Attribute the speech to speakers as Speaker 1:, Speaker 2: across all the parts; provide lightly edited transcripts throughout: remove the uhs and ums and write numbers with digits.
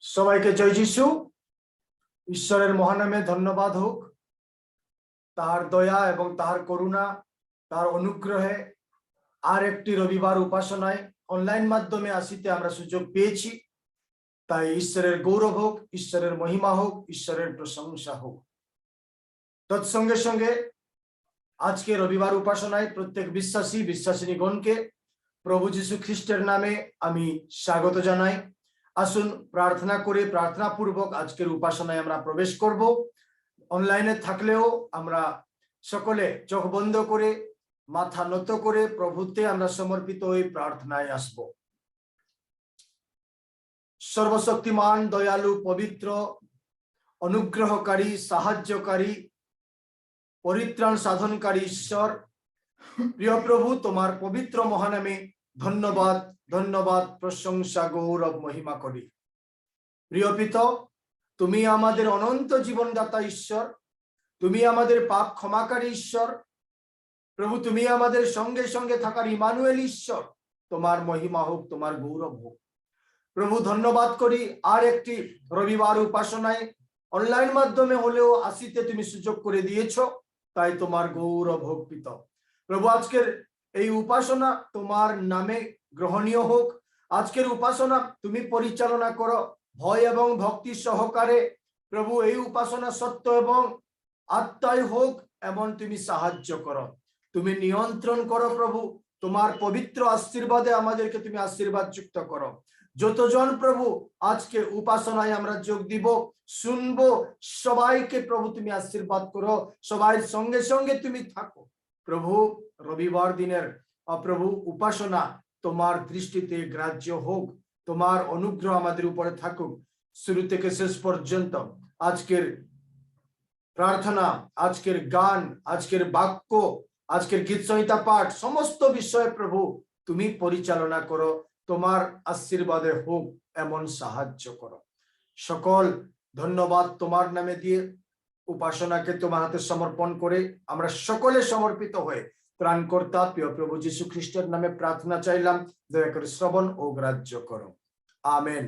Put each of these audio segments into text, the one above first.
Speaker 1: সবাইকে জয় যিশু। ঈশ্বরের মহানামে ধন্যবাদ হোক। তার দয়া এবং তার করুণা, তার অনুগ্রহে আর একটি রবিবার উপাসনায় অনলাইন মাধ্যমে আসিতে আমরা সুযোগ পেয়েছি। তাই ঈশ্বরের গৌরব হোক, ঈশ্বরের মহিমা হোক, ঈশ্বরের প্রশংসা হোক। তৎসঙ্গে সঙ্গে আজকে রবিবার উপাসনায় প্রত্যেক বিশ্বাসিনীগণকে প্রভু যীশু খ্রিস্টের নামে আমি স্বাগত জানাই। আসুন প্রার্থনা করে প্রার্থনা পূর্বক আজকের উপাসনায় আমরা প্রবেশ করব। অনলাইনে থাকলেও আমরা সকলে চোখ বন্ধ করে মাথা নত করে প্রভুতে আমরা সমর্পিত হয়ে প্রার্থনায় আসব। সর্বশক্তিমান, দয়ালু, পবিত্র, অনুগ্রহকারী, সাহায্যকারী, পরিত্রাণ সাধনকারী ঈশ্বর, প্রিয় প্রভু, তোমার পবিত্র মহানামে ধন্যবাদ ধন্যবাদ প্রশংসা গৌরব মহিমা করি। প্রিয় পিতা, তুমি আমাদের অনন্ত জীবনদাতা ঈশ্বর, তুমি আমাদের পাপ ক্ষমাকারী ঈশ্বর। প্রভু, তুমি আমাদের সঙ্গে সঙ্গে থাকার ইমানুয়েল ঈশ্বর। তোমার মহিমা হোক, তোমার গৌরব হোক। প্রভু, ধন্যবাদ করি আর একটি রবিবার উপাসনায় অনলাইন মাধ্যমে হলেও আসিতে তুমি সুযোগ করে দিয়েছ, তাই তোমার গৌরব হোক পিতা। প্রভু, আজকের এই উপাসনা তোমার নামে গ্রহণীয় হোক। আজকের উপাসনা তুমি পরিচালনা করো ভয় এবং ভক্তি সহকারে। প্রভু, এই উপাসনা সত্য এবং আত্মায় হোক এমন তুমি সাহায্য করো, তুমি নিয়ন্ত্রণ করো। প্রভু, তোমার পবিত্র আশীর্বাদে আমাদেরকে তুমি আশীর্বাদ যুক্ত করো। যতজন প্রভু আজকে উপাসনায় আমরা যোগ দিব, শুনবো, সবাইকে প্রভু তুমি আশীর্বাদ করো, সবাই সঙ্গে সঙ্গে তুমি থাকো। প্রভু, রবিবার দিনের প্রভু উপাসনা তোমার দৃষ্টিতে গ্রাহ্য হোক, তোমার অনুগ্রহ আমাদের উপরে থাকুক শুরু থেকে শেষ পর্যন্ত। আজকের প্রার্থনা, আজকের গান, আজকের বাক্য, আজকের গীত সংহিতা পাঠ, সমস্ত বিষয়ে প্রভু তুমি পরিচালনা করো, তোমার আশীর্বাদে হোক এমন সাহায্য করো। সকল ধন্যবাদ তোমার নামে দিয়ে উপাসনাকে তোমার হাতে সমর্পণ করে আমরা সকলে সমর্পিত হয়ে ত্রাণকর্তা প্রিয় প্রভু যীশু খ্রিস্টের নামে প্রার্থনা চাইলাম। দয়া করে শ্রবণ ও গ্রাহ্য করো। আমেন।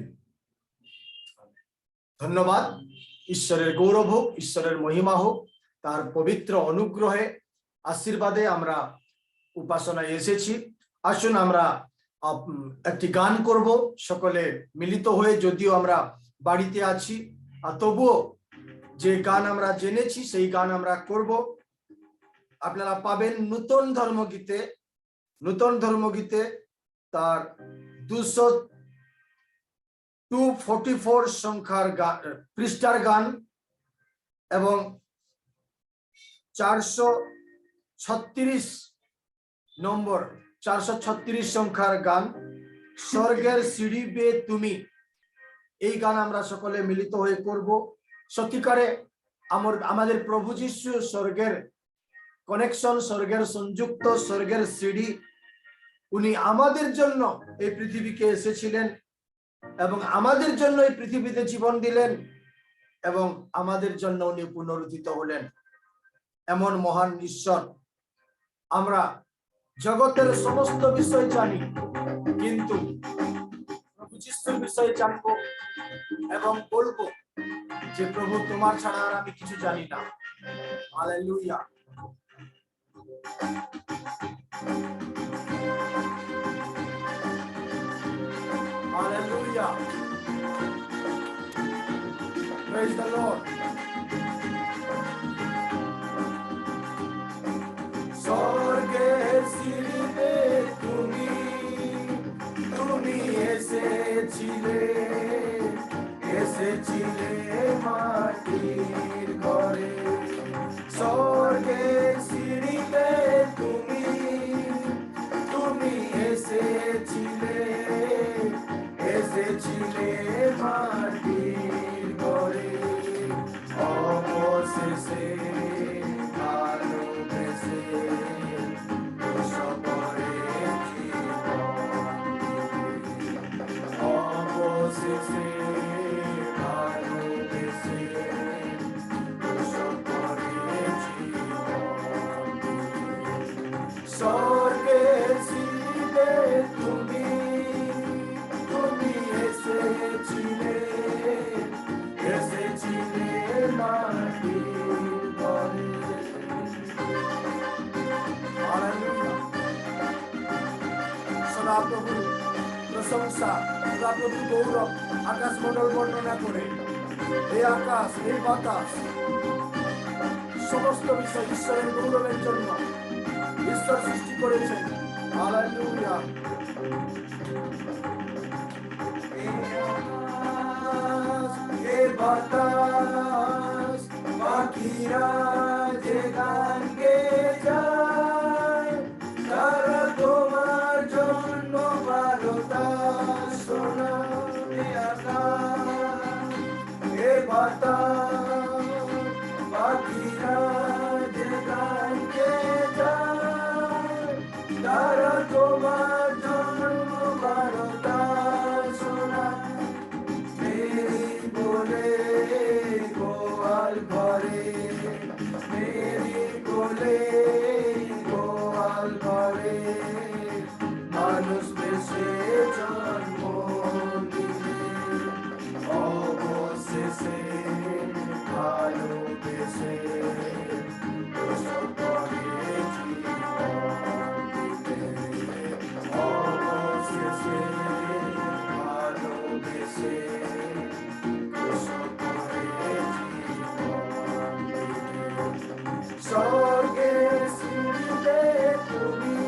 Speaker 1: ধন্যবাদ। ঈশ্বরের গৌরব হোক, ঈশ্বরের মহিমা হোক, তার পবিত্র অনুগ্রহে আশীর্বাদে আমরা উপাসনায় এসেছি। আসুন আমরা একটি গান করব সকলে মিলিত হয়ে। যদিও আমরা বাড়িতে আছি, তবুও যে গান আমরা জেনেছি সেই গান আমরা করব। আপনারা পাবেন নূতন ধর্মগীতে তার 244 সংখ্যার পৃষ্ঠার গান এবং 436 সংখ্যার গান, স্বর্গের সিঁড়ি বেয়ে তুমি। এই গান আমরা সকলে মিলিত হয়ে করব। সত্যিকারে আমাদের প্রভু যীশু স্বর্গের কানেকশন, স্বর্গের সংযুক্ত, স্বর্গের সিঁড়ি। উনি আমাদের জন্য এই পৃথিবীকে এসেছিলেন এবং আমাদের জন্য এই পৃথিবীতে জীবন দিলেন এবং আমাদের জন্য উনি পুনরুত্থিত হলেন। এমন মহান ঈশ্বর। আমরা জগতের সমস্ত বিষয় জানি, কিন্তু প্রভু যিশুর বিষয়ে জানবো এবং বলবো যে প্রভু, তোমার ছাড়া আর আমি কিছু জানি না। Hallelujah. Hallelujah. Praise the Lord. স্বর্গের সিঁড়িতে তুমি এসেছিলে মাটির ঘরে। স্বর্গের সিঁড়িতে তুমি এসেছিলে মাটির ঘরে। অবশেষে ভালোবেসে সকলে অবশেষে ভালোবেসে প্রশংসা প্রভু গৌরব আকাশ মণ্ডল বর্ণনা করে এই আকাশ এই বাতাস সমস্ত বিষয় ঈশ্বরের গৌরবের জন্য ঈশ্বর সৃষ্টি করেছেন। হালেলুয়া। এই বাতাস পাখিরা যে গান গেয়ে যায় তারা তোমার জন্য বারতাস শোনাবে আকাশ। এই বাতাস পাখিরা যে গান গেয়ে যায় তারা তোমার জন্য বারতাস শোনায়। মেরি বলে গোয়াল ঘরে মেরি বলে গোয়াল ঘরে মানুষ বেশে জন্ম নিলে অবশেষে ভালোবেসে প্রসব করে জীবন দিতে। অবশেষে ভালোবেসে প্রসব করে জীবন দিতে। স্বর্গের সিঁড়িতে তুমি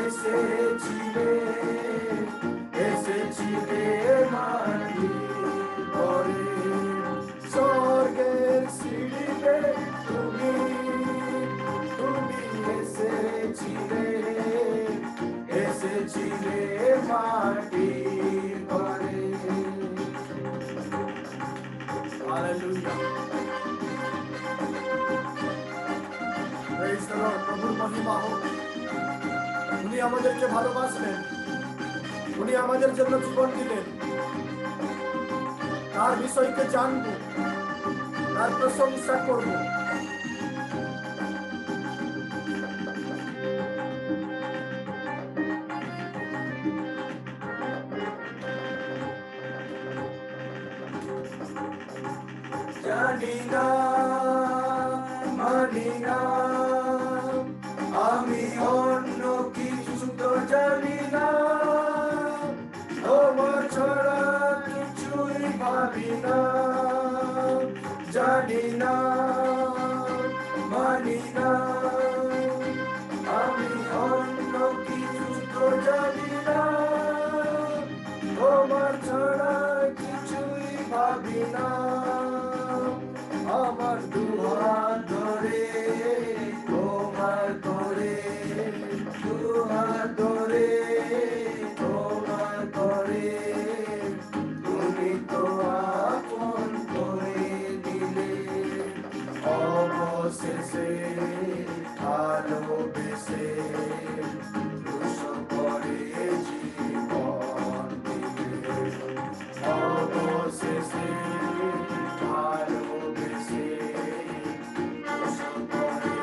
Speaker 1: এসেছিলে এসেছিলে মাটির ঘরে। স্বর্গের সিঁড়িতে তুমি এসেছিলে এসেছিলে মাটির ঘরে। হালেলুয়া। Praise the Lord. প্রভুর মহিমা হোক। উনি আমাদেরকে ভালোবাসলেন, উনি আমাদের জন্য জীবন দিলেন। তার বিষয়কে জানব, তার প্রশংসা করব। জানি না মানি না আমি অন্য কিছু তো জানি না, তোমার ছাড়া কিছুই ভাবি না। জানি না মানি না আমি অন্য কিছু তো জানি না, তোমার ছাড়া কিছুই ভাবি না। আমার দুহাত ধরে তোমার ধরে দুহাত ধরে তোমার ধরে তুমি তো আপন করে দিলে। অবশেষে ভালোবেসে প্রসব করে জীবন দিলে। অবশেষে ভালোবেসে প্রসব করে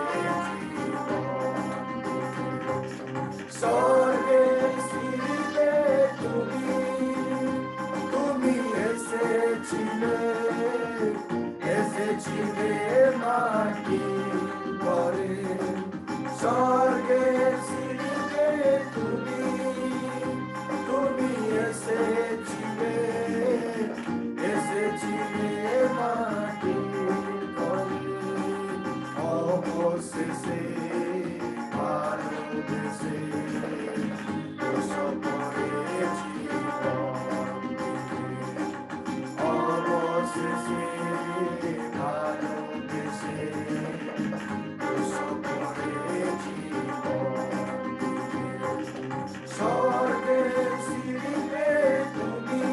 Speaker 1: জীবন দিলে। স্বর্গের সিঁড়িতে তুমি এসেছিলে এসেছিলে মাটির ঘরে। স্বর্গের সিঁড়িতে তুমি এসেছিলে এসেছিলে মাটির ঘরে। অবশেষে ভালোবেসে প্রসব করে জীবন দিলে। অবশেষে ভালোবেসে প্রসব করে জীবন দিলে। স্বর্গের সিঁড়িতে তুমি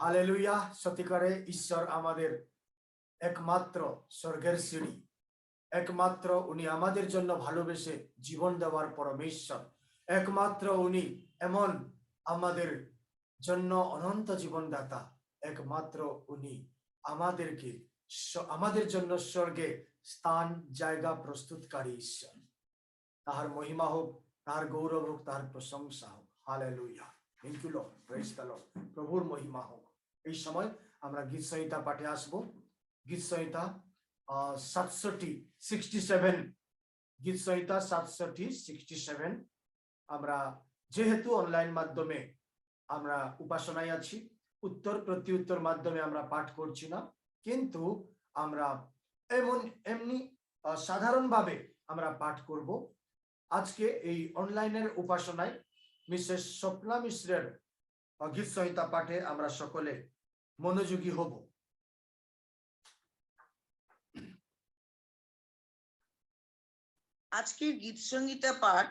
Speaker 1: হালেলুয়া। সত্যিকারে ঈশ্বর আমাদের একমাত্র স্বর্গের সিঁড়ি, একমাত্র উনি আমাদের জন্য ভালোবেসে জীবন দেওয়ার পরমেশ্বর, একমাত্র উনি এমন আমাদের জন্য অনন্ত জীবনদাতা, একমাত্র উনি আমাদের জন্য স্বর্গে স্থান জায়গা প্রস্তুতকারী ঈশ্বর। তাহার মহিমা হোক, তাহার গৌরব হোক, তাহার প্রশংসা হোক। Hallelujah. Thank you Lord. Praise the Lord. প্রভুর মহিমা হোক। এই সময় আমরা গীত সংহিতা পাঠে আসব। গীত সংহিতা 67 গীত সংহিতা 67 আমরা যেহেতু অনলাইন মাধ্যমে আমরা উপাসনায় আছি, উত্তর প্রত্যুত্তর মাধ্যমে আমরা পাঠ করছি না, কিন্তু আমরা এমনি সাধারণভাবে আমরা পাঠ করব। আজকে এই অনলাইনের উপাসনায় মিসেস স্বপ্না মিশ্রের গীত সংহিতা পাঠে আমরা সকলে মনোযোগী হব।
Speaker 2: আজকের গীত সংহিতা পাঠ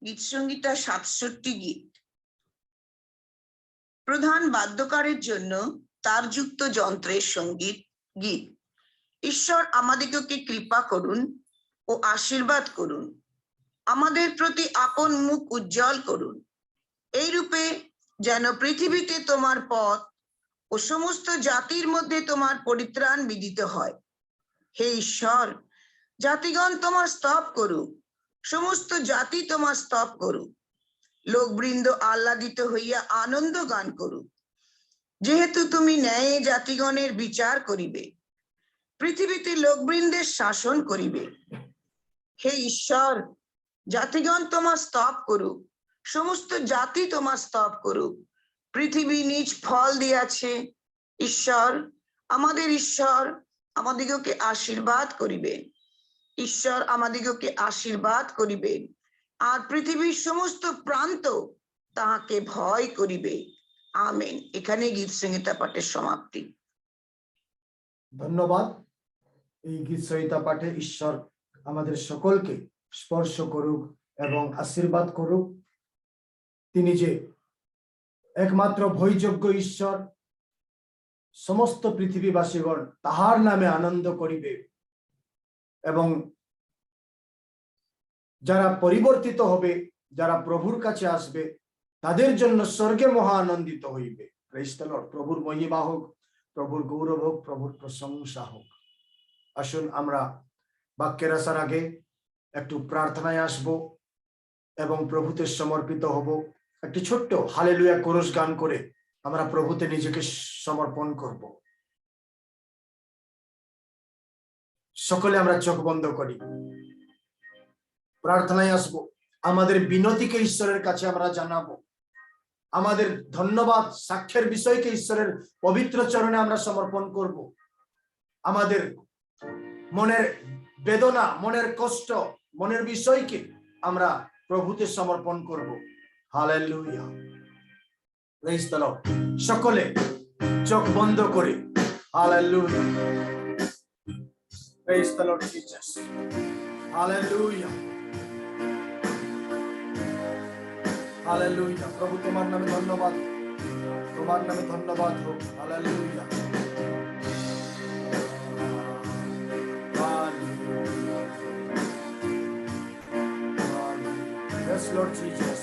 Speaker 2: গীত সংহিতা 67 গীত। প্রধান বাদ্যকারের জন্য তারযুক্ত যন্ত্রের সঙ্গীত গীত। ঈশ্বর আমাদিগকে কৃপা করুন ও আশীর্বাদ করুন, আমাদের প্রতি আপন মুখ উজ্জ্বল করুন, এই রূপে যেন পৃথিবীতে তোমার পথ ও সমস্ত জাতির মধ্যে তোমার পরিত্রাণ বিদিত হয়। হে ঈশ্বর, জাতিগণ তোমার স্তব করুক, সমস্ত জাতি তোমার স্তব করুক, লোকবৃন্দ আহ্লাদিত হইয়া আনন্দ গান করুক, যেহেতু তুমি ন্যায়ে জাতিগণের বিচার করিবে, পৃথিবীতে লোকবৃন্দের শাসন করিবে। হে ঈশ্বর, জাতিগণ তোমার স্তব করুক, সমস্ত জাতি তোমার স্তব করুক, পৃথিবী নিজ ফল দিয়াছে। ঈশ্বর আমাদিগকে আশীর্বাদ করিবেন, ঈশ্বর আমাদিগকে আশীর্বাদ করিবেন, আর পৃথিবীর সমস্ত প্রান্ত তাহাকে ভয় করিবে। আমেন। এখানে গীত সংহিতা পাঠের সমাপ্তি।
Speaker 1: ধন্যবাদ। এই গীত সংহিতা পাঠে ঈশ্বর আমাদের সকলকে স্পর্শ করুক এবং আশীর্বাদ করুক। তিনি যে একমাত্র ভয়যোগ্য ঈশ্বর, সমস্ত পৃথিবীবাসীগণ তাহার নামে আনন্দ করিবে এবং যারা পরিবর্তিত হবে, যারা প্রভুর কাছে আসবে, তাদের জন্য স্বর্গে মহা আনন্দিত হইবে। Praise the Lord. প্রভুর মহিমা হোক, প্রভুর গৌরব হোক, প্রভুর প্রশংসা হোক। আসুন আমরা বাক্যের আসার আগে একটু প্রার্থনায় আসব এবং প্রভুতে সমর্পিত হব। একটি ছোট্ট হালেলুয়া কোরস গান করে আমরা প্রভুতে নিজেকে সমর্পণ করব। সকলে আমরা চোখ বন্ধ করি, প্রার্থনায় আসবো। আমাদের বিনতিকে ঈশ্বরের কাছে আমরা জানাবো, আমাদের ধন্যবাদ সাক্ষ্যের বিষয়কে ঈশ্বরের পবিত্র চরণে আমরা সমর্পণ করব। আমাদের মনের বেদনা, মনের কষ্ট, মনের বিষয়কে আমরা প্রভুতে সমর্পণ করব। হালেলুয়া। Praise the Lord. সকলে চোখ বন্ধ করে hallelujah. Praise the Lord Jesus. Hallelujah, hallelujah. প্রভু তোমার নামে ধন্যবাদ, তোমার নামে ধন্যবাদ হোক। Hallelujah. Yes, Lord Jesus.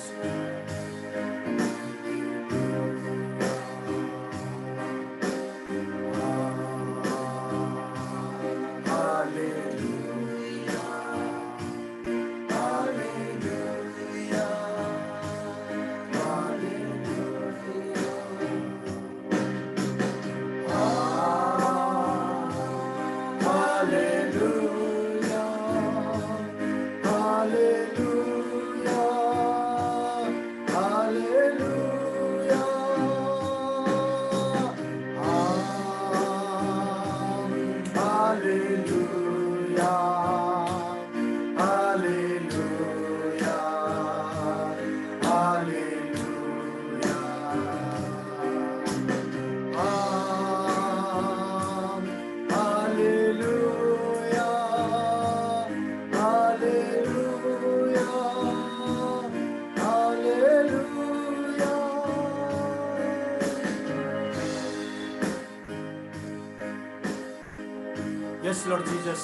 Speaker 1: Yes, Lord Jesus.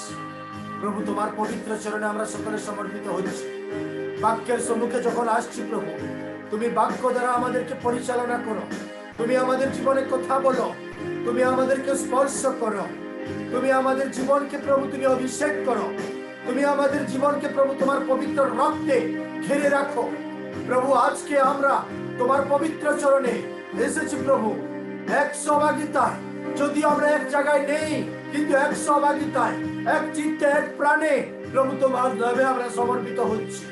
Speaker 1: প্রভু তোমার পবিত্র চরণে আমরা সকলে সমর্পিত হচ্ছি। বাক্যের সম্মুখে যখন আসছি প্রভু, তুমি বাক্য দ্বারা আমাদেরকে পরিচালনা করো, তুমি আমাদের জীবনে কথা বলো, তুমি আমাদেরকে স্পর্শ করো, তুমি আমাদের জীবনকে প্রভু তুমি অভিষেক করো, তুমি আমাদের জীবনকে প্রভু তোমার পবিত্র রক্তে ঘিরে রাখো। প্রভু আজকে আমরা তোমার পবিত্র চরণে এসেছি প্রভু, এক সহভাগিতায়, যদি আমরা এক জায়গায় নেই কিন্তু এক সহভাগিতায়, এক চিত্তে এক প্রাণে প্রভু তোমার নামে আমরা সমর্পিত হচ্ছি।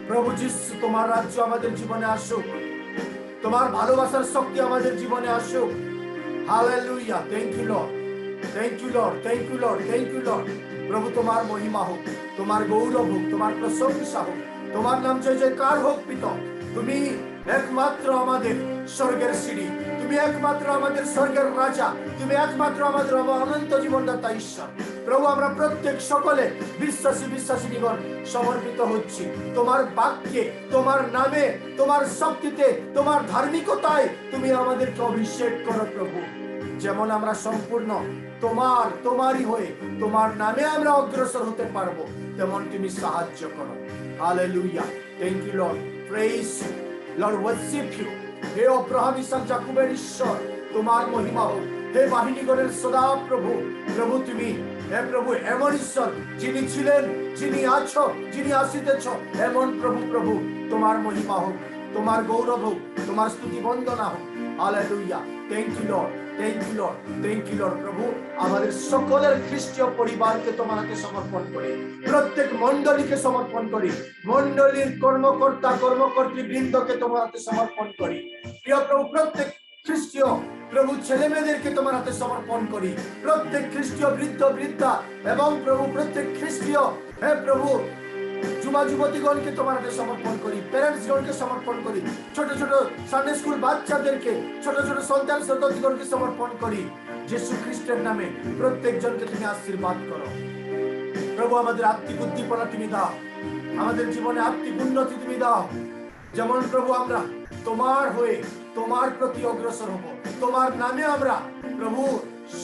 Speaker 1: প্রভু যিশু, তোমার রাজ্য আমাদের জীবনে আসুক, তোমার ভালোবাসার শক্তি আমাদের জীবনে আসুক। Hallelujah. Thank you Lord, thank you Lord, thank you Lord, thank you Lord. প্রভু তোমার মহিমা হোক, তোমার গৌরব হোক, তোমার প্রশংসা হোক, তোমার নাম জয় জয়কার হোক। পিতা, তুমি একমাত্র আমাদের স্বর্গের সিঁড়ি, তুমি একমাত্র আমাদের স্বর্গের রাজা, তুমি একমাত্র আমাদের অনন্ত জীবনদাতা ঈশ্বর। প্রভু, আমরা প্রত্যেক সকলে বিশ্বাসীগণ সমর্পিত হচ্ছি তোমার বাক্যে, তোমার নামে, তোমার শক্তিতে, তোমার ধার্মিকতায় তুমি আমাদেরকে অভিষেক করো প্রভু। যেমন আমরা সম্পূর্ণ তোমারই হয়ে তোমার নামে আমরা অগ্রসর হতে পারবো, তেমন তুমি সাহায্য করো। Hallelujah. Thank you Lord, praise you Lord, worship you. হে অব্রাহাম, ইসাক, যাকূবের ঈশ্বর, তোমার মহিমা হোক। হে বাহিনীগণের সদা প্রভু, প্রভু তুমি, হে প্রভু এমন ঈশ্বর যিনি ছিলেন, যিনি আছো, যিনি আসিতেছ, এমন প্রভু তোমার মহিমা হোক, তোমার গৌরব হোক, তোমার স্তুতি বন্দনা হোক। Hallelujah. Thank you Lord, thank you Lord, thank you Lord. প্রভু, আমাদের সকলের খ্রিস্টীয় পরিবারকে তোমার হাতে সমর্পণ করি, প্রত্যেক মণ্ডলীকে সমর্পণ করি, মণ্ডলীর কর্মকর্তা কর্মকর্ত্রী বৃন্দকে তোমার হাতে সমর্পণ করি। প্রিয় প্রভু, প্রত্যেক খ্রিস্টীয় প্রভু ছেলে মেয়েদেরকে তোমার হাতে সমর্পণ করি, প্রত্যেক খ্রিস্টীয় বৃদ্ধা এবং প্রভু প্রত্যেক খ্রিস্টীয়, হে প্রভু যুবা যুবতীগণকে তোমার হাতে সমর্পণ করি, প্যারেন্টস গণকে সমর্পণ করি, ছোট ছোট সানডে স্কুল বাচ্চাদেরকে, ছোট ছোট সন্তান সন্ততিগণকে সমর্পণ করি। যিশু খ্রিস্টের নামে প্রত্যেকজনকে তুমি আশীর্বাদ করো প্রভু। আমাদের আত্মিক উদ্দীপনা তুমি দাও, আমাদের জীবনে আত্মিক উন্নতি তুমি দাও। যেমন প্রভু আমরা তোমার হয়ে তোমার প্রতি অগ্রসর হব, তোমার নামে আমরা প্রভু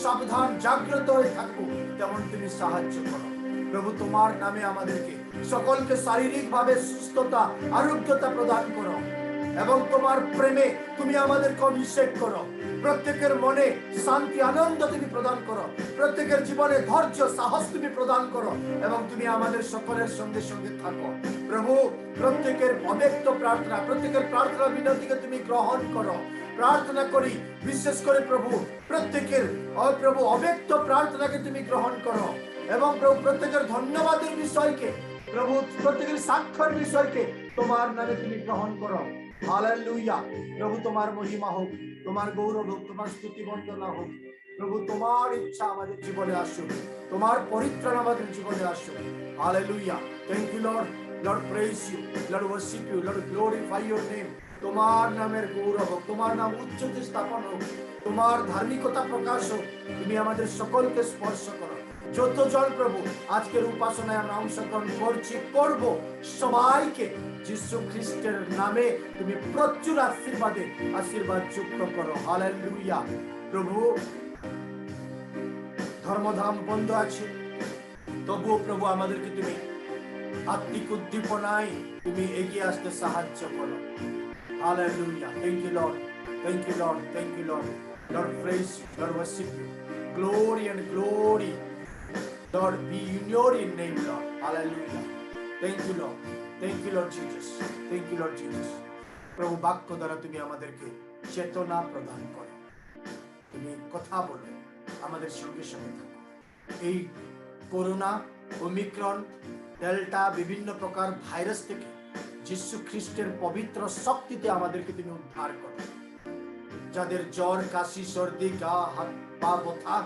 Speaker 1: সাবধান জাগ্রত হয়ে থাকবো, তেমন তুমি সাহায্য করো প্রভু। তোমার নামে আমাদেরকে সকলকে শারীরিক ভাবে সুস্থতা আরোগ্যতা প্রদান করো এবং তোমার প্রেমে তুমি আমাদেরকে অভিষেক করো। প্রত্যেকের মনে শান্তি আনন্দ তুমি প্রদান করো, প্রত্যেকের জীবনে ধৈর্য সাহস তুমি প্রদান করো এবং তুমি আমাদের সকলের সঙ্গে সঙ্গে থাকো প্রভু। প্রত্যেকের অব্যক্ত প্রার্থনা, প্রত্যেকের প্রার্থনা বিনতিকে তুমি গ্রহণ করো। প্রার্থনা করি বিশেষ করে প্রভু প্রত্যেকের প্রভু অব্যক্ত প্রার্থনাকে তুমি গ্রহণ করো এবং প্রভু প্রত্যেকের ধন্যবাদের বিষয়কে, প্রভু প্রত্যেকের সাক্ষর বিষয়কে তোমার নামে তুমি গ্রহণ করো। হালেলুয়া। প্রভু তোমার মহিমা হোক, তোমার গৌরব হোক, তোমার স্তুতি বন্দনা হোক প্রভু। তোমার ইচ্ছা আমাদের জীবনে আসুক, তোমার পরিত্রাণ আমাদের জীবনে আসুক। Hallelujah. Thank you Lord, Lord praise you, Lord worship you, Lord glorify your name. তোমার নামের গৌরব হোক, তোমার নাম উচ্চতে স্থাপন হোক, তোমার ধার্মিকতা প্রকাশ হোক। তুমি আমাদের সকলকে স্পর্শ করো। যতজন প্রভু আজকের উপাসনায় আমরা অংশগ্রহণ করব সবাইকে যিশু খ্রিস্টের নামে তুমি প্রচুর আশীর্বাদ যুক্ত করো। হালেলুয়া। প্রভু ধর্মধাম বন্ধ আছে, তবুও প্রভু আমাদেরকে তুমি আত্মিক উদ্দীপনায় তুমি এগিয়ে আসতে সাহায্য করো। Hallelujah. Thank you Lord, thank you Lord, thank you Lord. Lord praise you, Lord worship you. Glory and glory Lord, be in your name, Lord. Hallelujah. Thank you, Lord. Thank you, Lord Jesus. Thank you, Lord Jesus. প্রভু বাক্য দ্বারা তুমি আমাদেরকে চেতনা প্রদান করো, তুমি কথা বলো, আমাদের সঙ্গে সঙ্গে থাকো। এই করোনা, ওমিক্রন, ডেল্টা বিভিন্ন প্রকার ভাইরাস থেকে যিশু খ্রিস্টের পবিত্র শক্তিতে আমাদেরকে তুমি উদ্ধার করো। যাদের জ্বর, কাশি, সর্দি, গা হাত পা ব্যথা,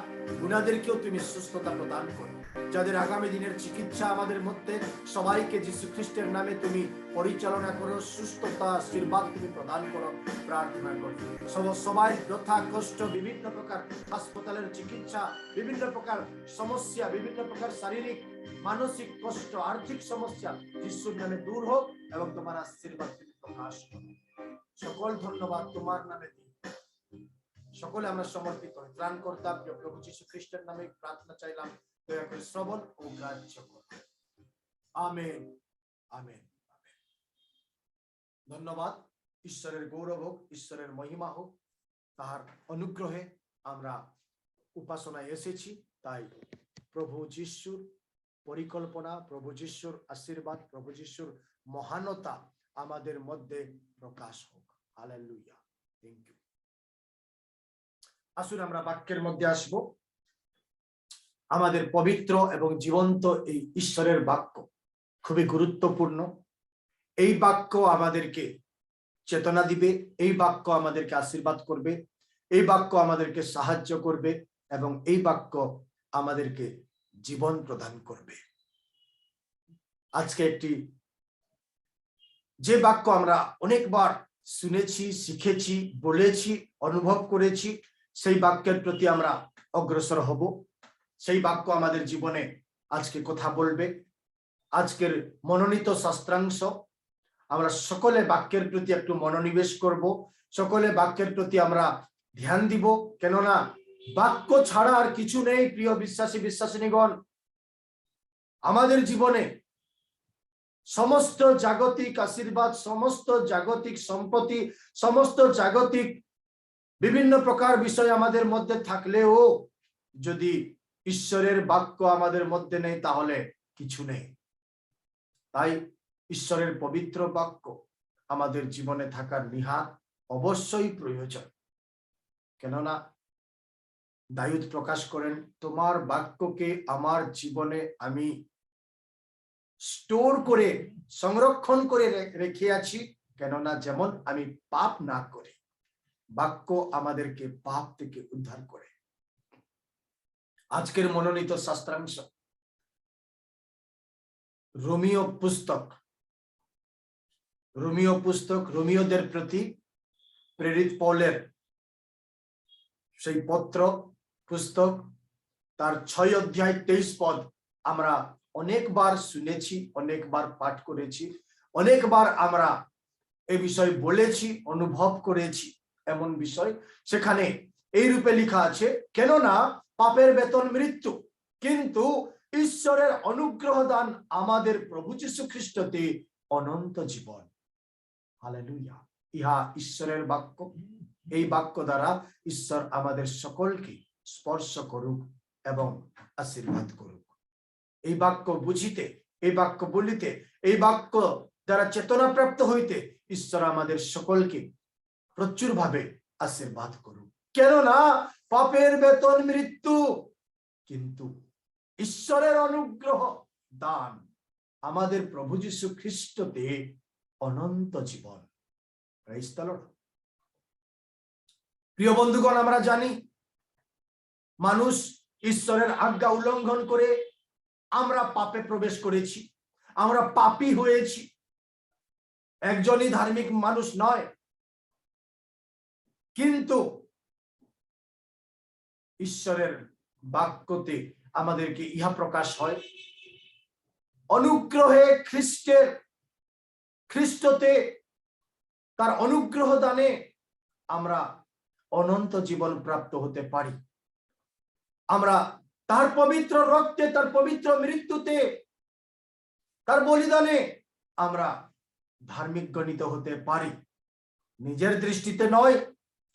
Speaker 1: উনাদেরকেও তুমি সুস্থতা প্রদান করো। যাদের আগামী দিনের চিকিৎসা আমাদের মধ্যে, সবাইকে যিশু খ্রিস্টের নামে তুমি পরিচালনা করো, সুস্থতা আশীর্বাদ তুমি প্রদান করো প্রার্থনা করি। সবাই ব্যথা কষ্ট, বিভিন্ন প্রকার হাসপাতালের চিকিৎসা, বিভিন্ন প্রকার সমস্যা, বিভিন্ন প্রকার শারীরিক মানসিক কষ্ট, আর্থিক সমস্যা যিশুর নামে দূর হোক এবং তোমার আশীর্বাদ তুমি প্রকাশ করো। সকল ধন্যবাদ তোমার নামে দিই। সকলে আমরা সমর্পিত হই। ত্রাণকর্তা প্রভু যীশু খ্রিস্টের নামে প্রার্থনা চাইলাম, দয়া করে শ্রবণ ও গ্রাহ্য করুন। Amen, amen, amen. ধন্যবাদ। ঈশ্বরের গৌরব হোক, ঈশ্বরের মহিমা হোক, তাহার অনুগ্রহে আমরা উপাসনায় এসেছি। তাই প্রভু যিশুর পরিকল্পনা, প্রভু যিশুর আশীর্বাদ, প্রভু যিশুর মহানতা আমাদের মধ্যে প্রকাশ হোক। হালেলুয়া। Thank you. আসুন আমরা বাক্যের মধ্যে আসব। আমাদের পবিত্র এবং জীবন্ত এই ঈশ্বরের বাক্য খুবই গুরুত্বপূর্ণ। এই বাক্য আমাদেরকে চেতনা দিবে, এই বাক্য আমাদেরকে আশীর্বাদ করবে, এই বাক্য আমাদেরকে সাহায্য করবে এবং এই বাক্য আমাদেরকে জীবন প্রদান করবে। আজকে একটি যে বাক্য আমরা অনেকবার শুনেছি, শিখেছি, বলেছি, অনুভব করেছি, সেই বাক্যের প্রতি আমরা অগ্রসর হব। সেই বাক্য আমাদের জীবনে আজকে কথা বলবে। আজকের মনোনীত শাস্ত্রাংশ আমরা সকলে বাক্যের প্রতি একটু মনোনিবেশ করব, সকলে বাক্যের প্রতি আমরা ধ্যান দিব, কেননা বাক্য ছাড়া আর কিছু নেই। প্রিয় বিশ্বাসী বিশ্বাসিনীগণ, আমাদের জীবনে সমস্ত জাগতিক আশীর্বাদ, সমস্ত জাগতিক সম্পত্তি, সমস্ত জাগতিক বিভিন্ন প্রকার বিষয় আমাদের মধ্যে থাকলেও যদি ঈশ্বরের বাক্য আমাদের মধ্যে নেই তাহলে কিছু নেই। তাই ঈশ্বরের পবিত্র বাক্য আমাদের জীবনে থাকার নিহাত অবশ্যই প্রয়োজন। কেননা দাউদ প্রকাশ করেন, তোমার বাক্যকে আমার জীবনে আমি স্টোর করে সংরক্ষণ করে রেখে আছি, কেননা যেমন আমি পাপ না করি। বাক্য আমাদেরকে পাপ থেকে উদ্ধার করে। আজকের মনোনীত শাস্ত্রাংশ রোমীয় পুস্তক, রোমীয়দের প্রতি প্রেরিত পৌলের সেই পত্র পুস্তক, তার 6 অধ্যায় 23 পদ আমরা অনেকবার শুনেছি, অনেকবার পাঠ করেছি, অনেকবার আমরা এই বিষয় বলেছি, অনুভব করেছি। এমন বিষয় সেখানে এই রূপে লেখা আছে, কেননা পাপের বেতন মৃত্যু, কিন্তু ঈশ্বরের অনুগ্রহ দান আমাদের প্রভু যীশু খ্রিস্টতে অনন্ত জীবন। হালেলুয়া। ইহা ঈশ্বরের বাক্য। এই বাক্য দ্বারা ঈশ্বর আমাদের সকলকে স্পর্শ করুক এবং আশীর্বাদ করুক। এই বাক্য বুঝিতে, এই বাক্য বলিতে, এই বাক্য দ্বারা চেতনা প্রাপ্ত হইতে ঈশ্বর আমাদের সকলকে প্রচুর ভাবে আশীর্বাদ করুক। কেননা পাপের বেতন মৃত্যু, কিন্তু ঈশ্বরের অনুগ্রহ দান আমাদের প্রভু যীশু খ্রিস্টতে অনন্ত জীবন। Praise the Lord. প্রিয় বন্ধুগণ, আমরা জানি মানুষ ঈশ্বরের আজ্ঞা উল্লঙ্ঘন করে আমরা পাপে প্রবেশ করেছি, আমরা পাপী হয়েছি। একজনই ধার্মিক মানুষ নয়, কিন্তু ঈশ্বরের বাক্যতে আমাদেরকে ইহা প্রকাশ হয়, অনুগ্রহে খ্রিস্টতে তার অনুগ্রহ দানে আমরা অনন্ত জীবন প্রাপ্ত হতে পারি। আমরা তার পবিত্র রক্তে, তার পবিত্র মৃত্যুতে, তার বলিদানে আমরা ধার্মিক গণিত হতে পারি। নিজের দৃষ্টিতে নয়,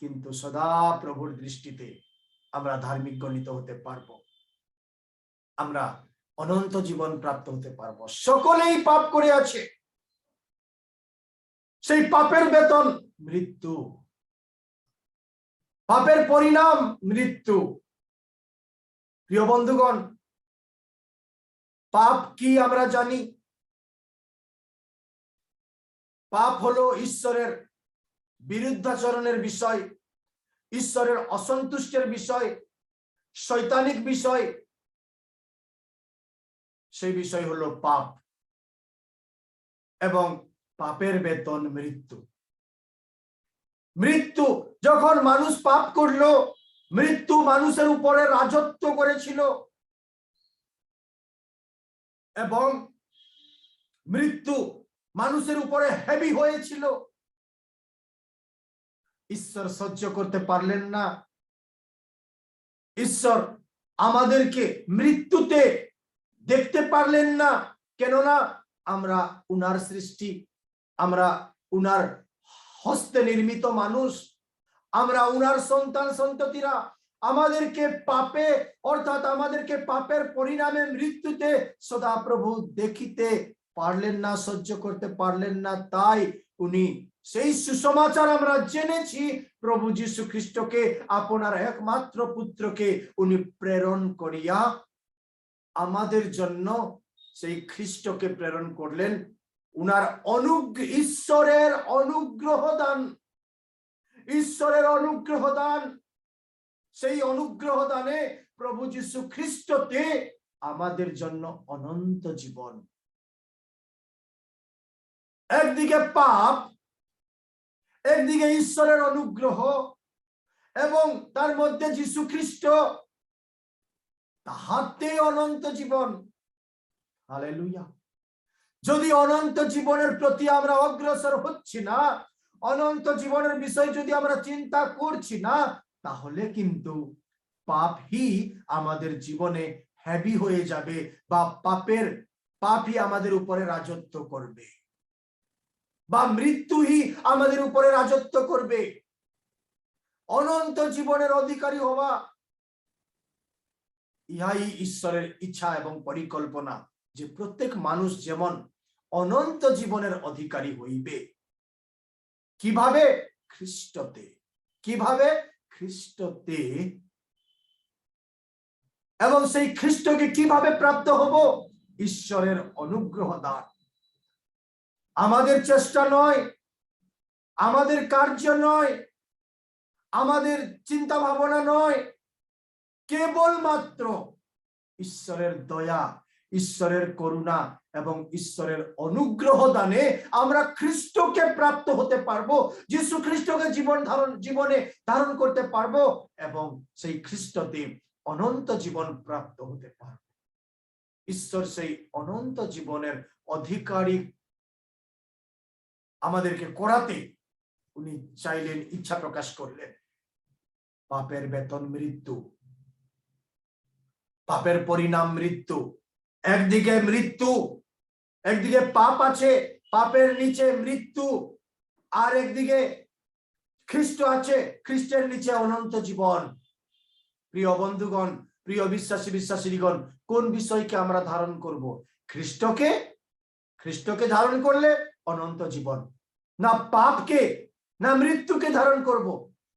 Speaker 1: কিন্তু সদা প্রভুর দৃষ্টিতে আমরা ধার্মিক গণিত হতে পারবো। আমরা অনন্ত জীবন প্রাপ্ত হতে পারবো। সকলেই পাপ করে আছে, সেই পাপের বেতন মৃত্যু, পাপের পরিণাম মৃত্যু। প্রিয় বন্ধুগণ, পাপ কি আমরা জানি। পাপ হলো ঈশ্বরের বিরুদ্ধাচরণের বিষয়, ঈশ্বরের অসন্তুষ্টের বিষয়, শয়তানিক বিষয়। সেই বিষয় হলো পাপ, এবং পাপের বেতন মৃত্যু। মৃত্যু, যখন মানুষ পাপ করলো, মৃত্যু মানুষের উপরে রাজত্ব করেছিল এবং মৃত্যু মানুষের উপরে হেভি হয়েছিল। ঈশ্বর সহ্য করতে পারলেন না। ঈশ্বর আমাদেরকে মৃত্যুতে দেখতে পারলেন না, কেননা আমরা উনার সৃষ্টি, আমরা উনার হস্তে নির্মিত মানুষ, আমরা উনার সন্তান সন্ততিরা। আমাদেরকে পাপে, অর্থাৎ আমাদেরকে পাপের পরিণামে মৃত্যুতে সদা প্রভু দেখিতে পারলেন না, সহ্য করতে পারলেন না। তাই উনি সেই সুসমাচার আমরা জেনেছি, প্রভু যীশু খ্রিস্টকে, আপনার একমাত্র পুত্রকে উনি প্রেরণ করিয়া আমাদের জন্য সেই খ্রিস্টকে প্রেরণ করলেন। উনার ঈশ্বরের অনুগ্রহ দান, ঈশ্বরের অনুগ্রহ দান, সেই অনুগ্রহ দানে প্রভু যীশু খ্রিস্টতে আমাদের জন্য অনন্ত জীবন। একদিকে পাপ, একদিকে ঈশ্বরের অনুগ্রহ, এবং তার মধ্যে যীশু খ্রিস্ট, তাহাতে অনন্ত জীবন। হালেলুয়া। যদি অনন্ত জীবনের প্রতি আমরা অগ্রসর হচ্ছি না, অনন্ত জীবনের বিষয় যদি আমরা চিন্তা করছি না, তাহলে কিন্তু পাপই আমাদের জীবনে হেভি হয়ে যাবে, বা পাপই আমাদের উপরে রাজত্ব করবে, বা মৃত্যুই আমাদের উপরে রাজত্ব করবে। অনন্ত জীবনের অধিকারী হওয়া, ইহাই ঈশ্বরের ইচ্ছা এবং পরিকল্পনা, যে প্রত্যেক মানুষ যেমন অনন্ত জীবনের অধিকারী হইবে। কিভাবে? খ্রিস্টতে। কিভাবে? খ্রিস্টতে। এবং সেই খ্রিস্টকে কিভাবে প্রাপ্ত হব? ঈশ্বরের অনুগ্রহ দান। আমাদের চেষ্টা নয়, আমাদের কার্য নয়, আমাদের চিন্তা ভাবনা নয়, কেবলমাত্র ঈশ্বরের দয়া, ঈশ্বরের করুণা এবং ঈশ্বরের অনুগ্রহ দানে আমরা খ্রিস্টকে প্রাপ্ত হতে পারবো, যীশু খ্রিস্টকে জীবনে ধারণ করতে পারবো, এবং সেই খ্রিস্টতে অনন্ত জীবন প্রাপ্ত হতে পারবো। ঈশ্বর সেই অনন্ত জীবনের অধিকারী আমাদেরকে করাতে উনি চাইলেন, ইচ্ছা প্রকাশ করলেন। পাপের বেতন মৃত্যু, পাপের পরিণাম মৃত্যু। একদিকে মৃত্যু, একদিকে পাপ আছে, পাপের নিচে মৃত্যু, আর একদিকে খ্রিস্ট আছে, খ্রিস্টের নিচে অনন্ত জীবন। প্রিয় বন্ধুগণ, প্রিয় বিশ্বাসীগণ, কোন বিষয়কে আমরা ধারণ করব? খ্রিস্টকে? খ্রিস্টকে ধারণ করলে অনন্ত জীবন, না পাপকে, না মৃত্যুকে ধারণ করব?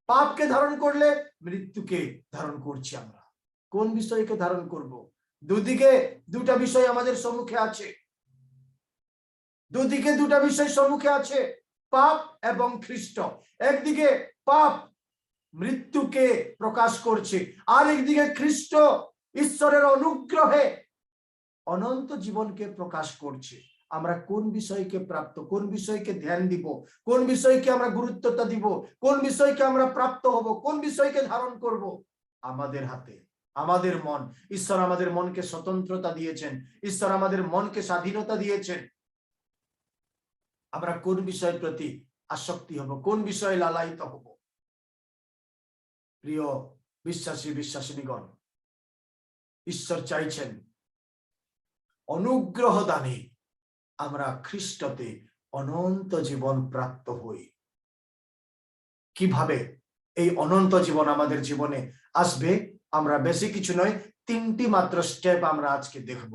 Speaker 1: পাপকে ধারণ করলে মৃত্যুকে ধারণ করছি আমরা। কোন বিষয়কে ধারণ করব? দুদিকে দুটা বিষয় আমাদের সম্মুখে আছে, দুদিকে দুটা বিষয় সম্মুখে আছে, পাপ এবং খ্রিস্ট। একদিকে পাপ মৃত্যুকে প্রকাশ করছে, আর একদিকে খ্রিস্ট ঈশ্বরের অনুগ্রহে অনন্ত জীবনকে প্রকাশ করছে। আমরা কোন বিষয়কে প্রাপ্ত, কোন বিষয়কে ধ্যান দিব, কোন বিষয়কে আমরা গুরুত্বতা দিব, কোন বিষয়কে আমরা প্রাপ্ত হব, কোন বিষয়কে ধারণ করব, আমাদের হাতে, আমাদের মন। ঈশ্বর আমাদের মনকে স্বতন্ত্রতা দিয়েছেন, ঈশ্বর আমাদের মনকে স্বাধীনতা দিয়েছেন। আমরা কোন বিষয়ের প্রতি আসক্তি হব, কোন বিষয়ে লালায়িত হব? প্রিয় বিশ্বাসীগণ, ঈশ্বর চাইছেন অনুগ্রহ দানে আমরা খ্রিস্টতে অনন্ত জীবন প্রাপ্ত হই। কিভাবে এই অনন্ত জীবন আমাদের জীবনে আসবে? আমরা বেশি কিছু নয়, তিনটি মাত্র স্টেপ আমরা আজকে দেখব।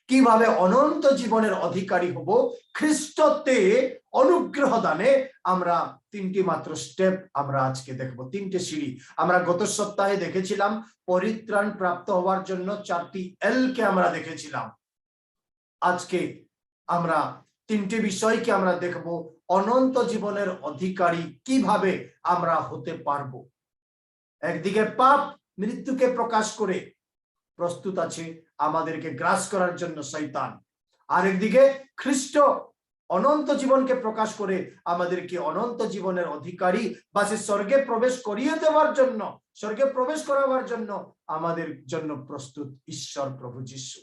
Speaker 1: কিভাবে অনন্ত জীবনের অধিকারী হব খ্রিস্টতে অনুগ্রহ দানে, আমরা তিনটি মাত্র স্টেপ আমরা আজকে দেখব, তিনটে সিঁড়ি। আমরা গত সপ্তাহে দেখেছিলাম পরিত্রাণ প্রাপ্ত হওয়ার জন্য 4টি এল কে আমরা দেখেছিলাম। আজকে আমরা তিনটি বিষয়কে আমরা দেখব, অনন্ত জীবনের অধিকারী কিভাবে আমরা হতে পারবো। একদিকে পাপ মৃত্যুকে প্রকাশ করে প্রস্তুত আছে আমাদেরকে গ্রাস করার জন্য শয়তান, আরেকদিকে খ্রিস্ট অনন্ত জীবনকে প্রকাশ করে আমাদেরকে অনন্ত জীবনের অধিকারী বা সে স্বর্গে প্রবেশ করিয়ে দেওয়ার জন্য, স্বর্গে প্রবেশ করাবার জন্য আমাদের জন্য প্রস্তুত ঈশ্বর প্রভু যিশু।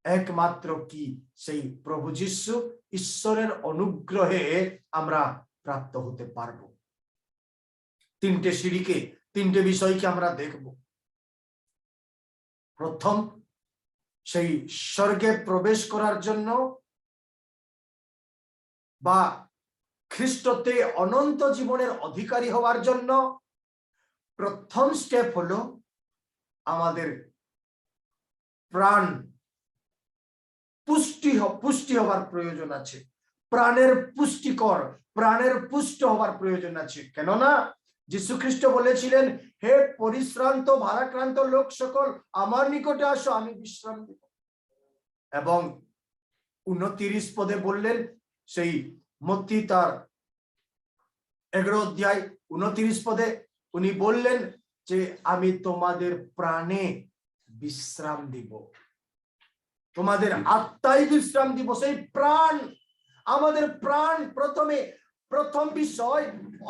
Speaker 1: একমাত্র কি সেই প্রভু যিশু, ঈশ্বরের অনুগ্রহে আমরা প্রাপ্ত হতে পারবো। তিনটে সিঁড়িকে, তিনটে বিষয়কে আমরা দেখব। প্রথম, সেই স্বর্গে প্রবেশ করার জন্য বা খ্রিস্টতে অনন্ত জীবনের অধিকারী হওয়ার জন্য প্রথম স্টেপ হলো আমাদের প্রাণ পুষ্টি হবার প্রয়োজন আছে। প্রাণের পুষ্টিকর, প্রাণের পুষ্ট হওয়ার প্রয়োজন আছে। কেননা যীশু খ্রিস্ট বলেছিলেন, হে পরিশ্রান্ত ভারাক্রান্ত লোক সকল, আমার নিকটে আসো, আমি বিশ্রাম দেব। এবং 29 পদে বললেন, সেই মত্তি তার 11 অধ্যায় 29 পদে উনি বললেন যে আমি তোমাদের প্রাণে বিশ্রাম দিব, তোমাদের আত্মায় বিশ্রাম দিব। সেই প্রাণ, আমাদের প্রাণ, প্রথম বিষয়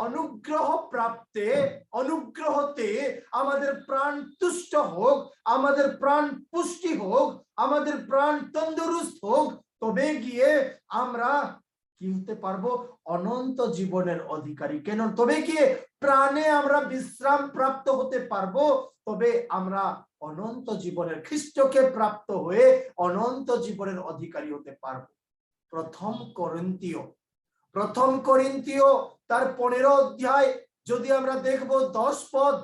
Speaker 1: অনুগ্রহ প্রাপ্তে, অনুগ্রহতে আমাদের প্রাণ তুষ্ট হোক, আমাদের প্রাণ পুষ্টি হোক, আমাদের প্রাণ তন্দুরুস্ত হোক, তবে গিয়ে আমরা কি হতে পারবো? অনন্ত জীবনের অধিকারী। কেন? তবে গিয়ে প্রাণে আমরা বিশ্রাম প্রাপ্ত হতে পারবো, তবে আমরা অনন্ত জীবনের, খ্রিস্টকে প্রাপ্ত হয়ে অনন্ত জীবনের অধিকারী হতে পারবো। প্রথম করিন্থীয় তার 15 অধ্যায় যদি আমরা দেখবো 10 পদ,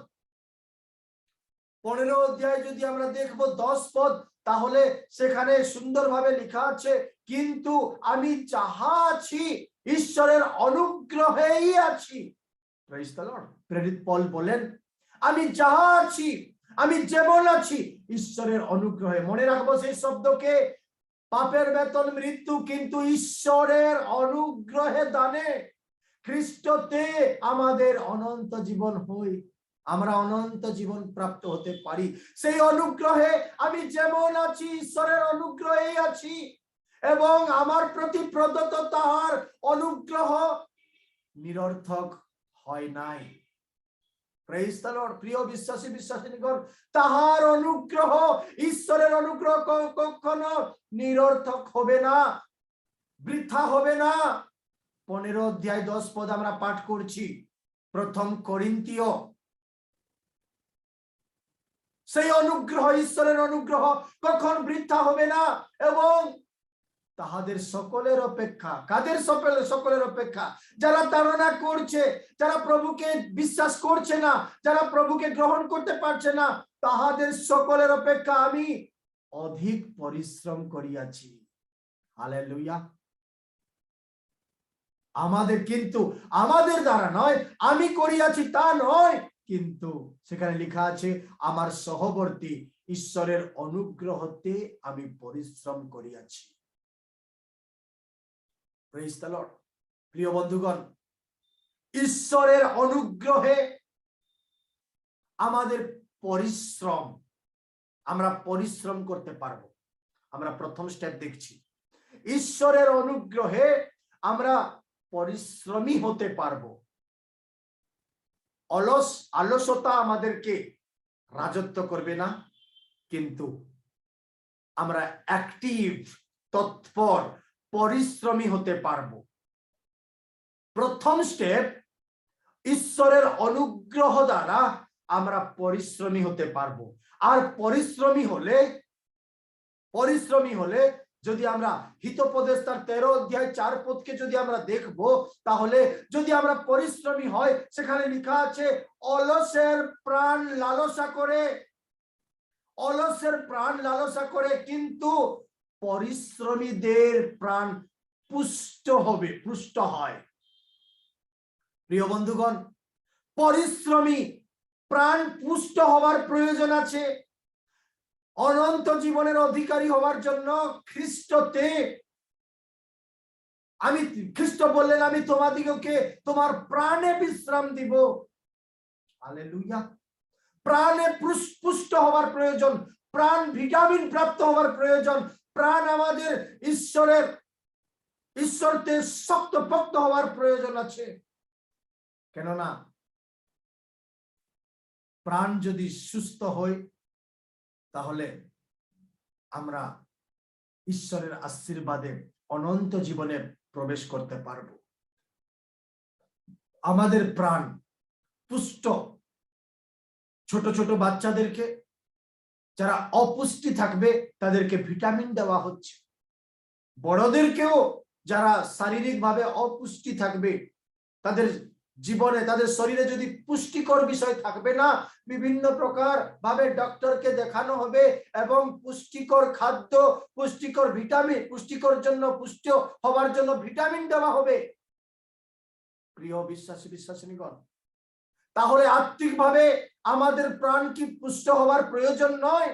Speaker 1: 15 অধ্যায় যদি আমরা দেখবো 10 পদ, তাহলে সেখানে সুন্দরভাবে লেখা আছে, কিন্তু আমি যাহা আছি ঈশ্বরের অনুগ্রহেই আছি। Praise the Lord. প্রেরিত পল বলেন, আমি যাহা আছি, আমি যেমন আছি, ঈশ্বরের অনুগ্রহে। মনে রাখবো সেই শব্দকে, পাপের বেতন মৃত্যু, কিন্তু ঈশ্বরের অনুগ্রহে দানে খ্রিস্টতে আমাদের অনন্ত জীবন হই, আমরা অনন্ত জীবন প্রাপ্ত হতে পারি। সেই অনুগ্রহে আমি যেমন আছি, ঈশ্বরের অনুগ্রহেই আছি, এবং আমার প্রতি প্রদত্ত তাহার অনুগ্রহ নিরর্থক হয় নাই। Praise the Lord. প্রিয় বিশ্বাসী বিশ্বাসিনীগণ, তাহার অনুগ্রহ, ঈশ্বরের অনুগ্রহ কখনো নিরর্থক হবে না, বৃথা হবে না। 15 অধ্যায় 10 পদ আমরা পাঠ করছি, প্রথম করিন্থীয়। সেই অনুগ্রহ, ঈশ্বরের অনুগ্রহ কখন বৃথা হবে না, এবং তাহাদের সকলের অপেক্ষা, কাদের সকলের অপেক্ষা? যারা তাড়না করছে, যারা প্রভুকে বিশ্বাস করছে না, যারা প্রভুকে গ্রহণ করতে পারছে না, তাহাদের সকলের অপেক্ষা আমি অধিক পরিশ্রম করিয়াছি। হালেলুয়া। কিন্তু আমাদের দ্বারা নয়, আমি করিয়াছি তা নয়, কিন্তু সেখানে লেখা আছে আমার সহবর্তী ঈশ্বরের অনুগ্রহতে আমি পরিশ্রম করিয়াছি। Praise the Lord. প্রিয় বন্ধুগণ, ঈশ্বরের অনুগ্রহে আমাদের পরিশ্রম, আমরা পরিশ্রম করতে পারবো। আমরা প্রথম স্টেপ দেখছি, ঈশ্বরের অনুগ্রহে আমরা পরিশ্রমী হতে পারবো। অলসতা আমাদেরকে রাজত্ব করবে না, কিন্তু আমরা অ্যাক্টিভ, তৎপর, পরিশ্রমী হতে পারবো। প্রথম স্টেপ, ঈশ্বরের অনুগ্রহ দ্বারা আমরা পরিশ্রমী হতে পারবো। আর পরিশ্রমী হলে যদি আমরা হিতোপদেশ তার 13 অধ্যায় 4 পদকে যদি আমরা দেখবো, তাহলে যদি আমরা পরিশ্রমী হয়, সেখানে লেখা আছে অলসের প্রাণ লালসা করে, কিন্তু পরিশ্রমীদের প্রাণ পুষ্ট হয়। প্রিয় বন্ধুগণ, পরিশ্রমী প্রাণ পুষ্ট হওয়ার প্রয়োজন আছে। অনন্ত জীবনের অধিকারী হওয়ার জন্য খ্রিস্টতে, খ্রিস্ট বললেন, আমি তোমাদিগকে তোমার প্রাণে বিশ্রাম দিব। হালেলুয়া। প্রাণে পুষ্ট হওয়ার প্রয়োজন, প্রাণ ভিটামিন প্রাপ্ত হওয়ার প্রয়োজন, প্রাণ আমাদের ঈশ্বরতে শক্তপোক্ত হওয়ার প্রয়োজন আছে। কেননা প্রাণ যদি সুস্থ হয়, তাহলে আমরা ঈশ্বরের আশীর্বাদে অনন্ত জীবনে প্রবেশ করতে পারব। আমাদের প্রাণ পুষ্ট, ছোট ছোট বাচ্চাদেরকে যারা অপুষ্টি থাকবে তাদেরকে ভিটামিন দেওয়া হচ্ছে। বড়দেরকেও যারা শারীরিকভাবে অপুষ্টি থাকবে, তাদের জীবনে, তাদের শরীরে যদি পুষ্টিকর বিষয় থাকবে না, বিভিন্ন প্রকার ভাবে ডক্টরকে দেখানো হবে এবং পুষ্টিকর খাদ্য, পুষ্টিকর ভিটামিন, পুষ্টিকর জন্য, পুষ্ট হওয়ার জন্য ভিটামিন দেওয়া হবে। প্রিয় বিশ্বাসী বিশ্বাসিনীগণ, তাহলে আত্মিকভাবে আমাদের প্রাণ কি পুষ্ট হওয়ার প্রয়োজন নয়?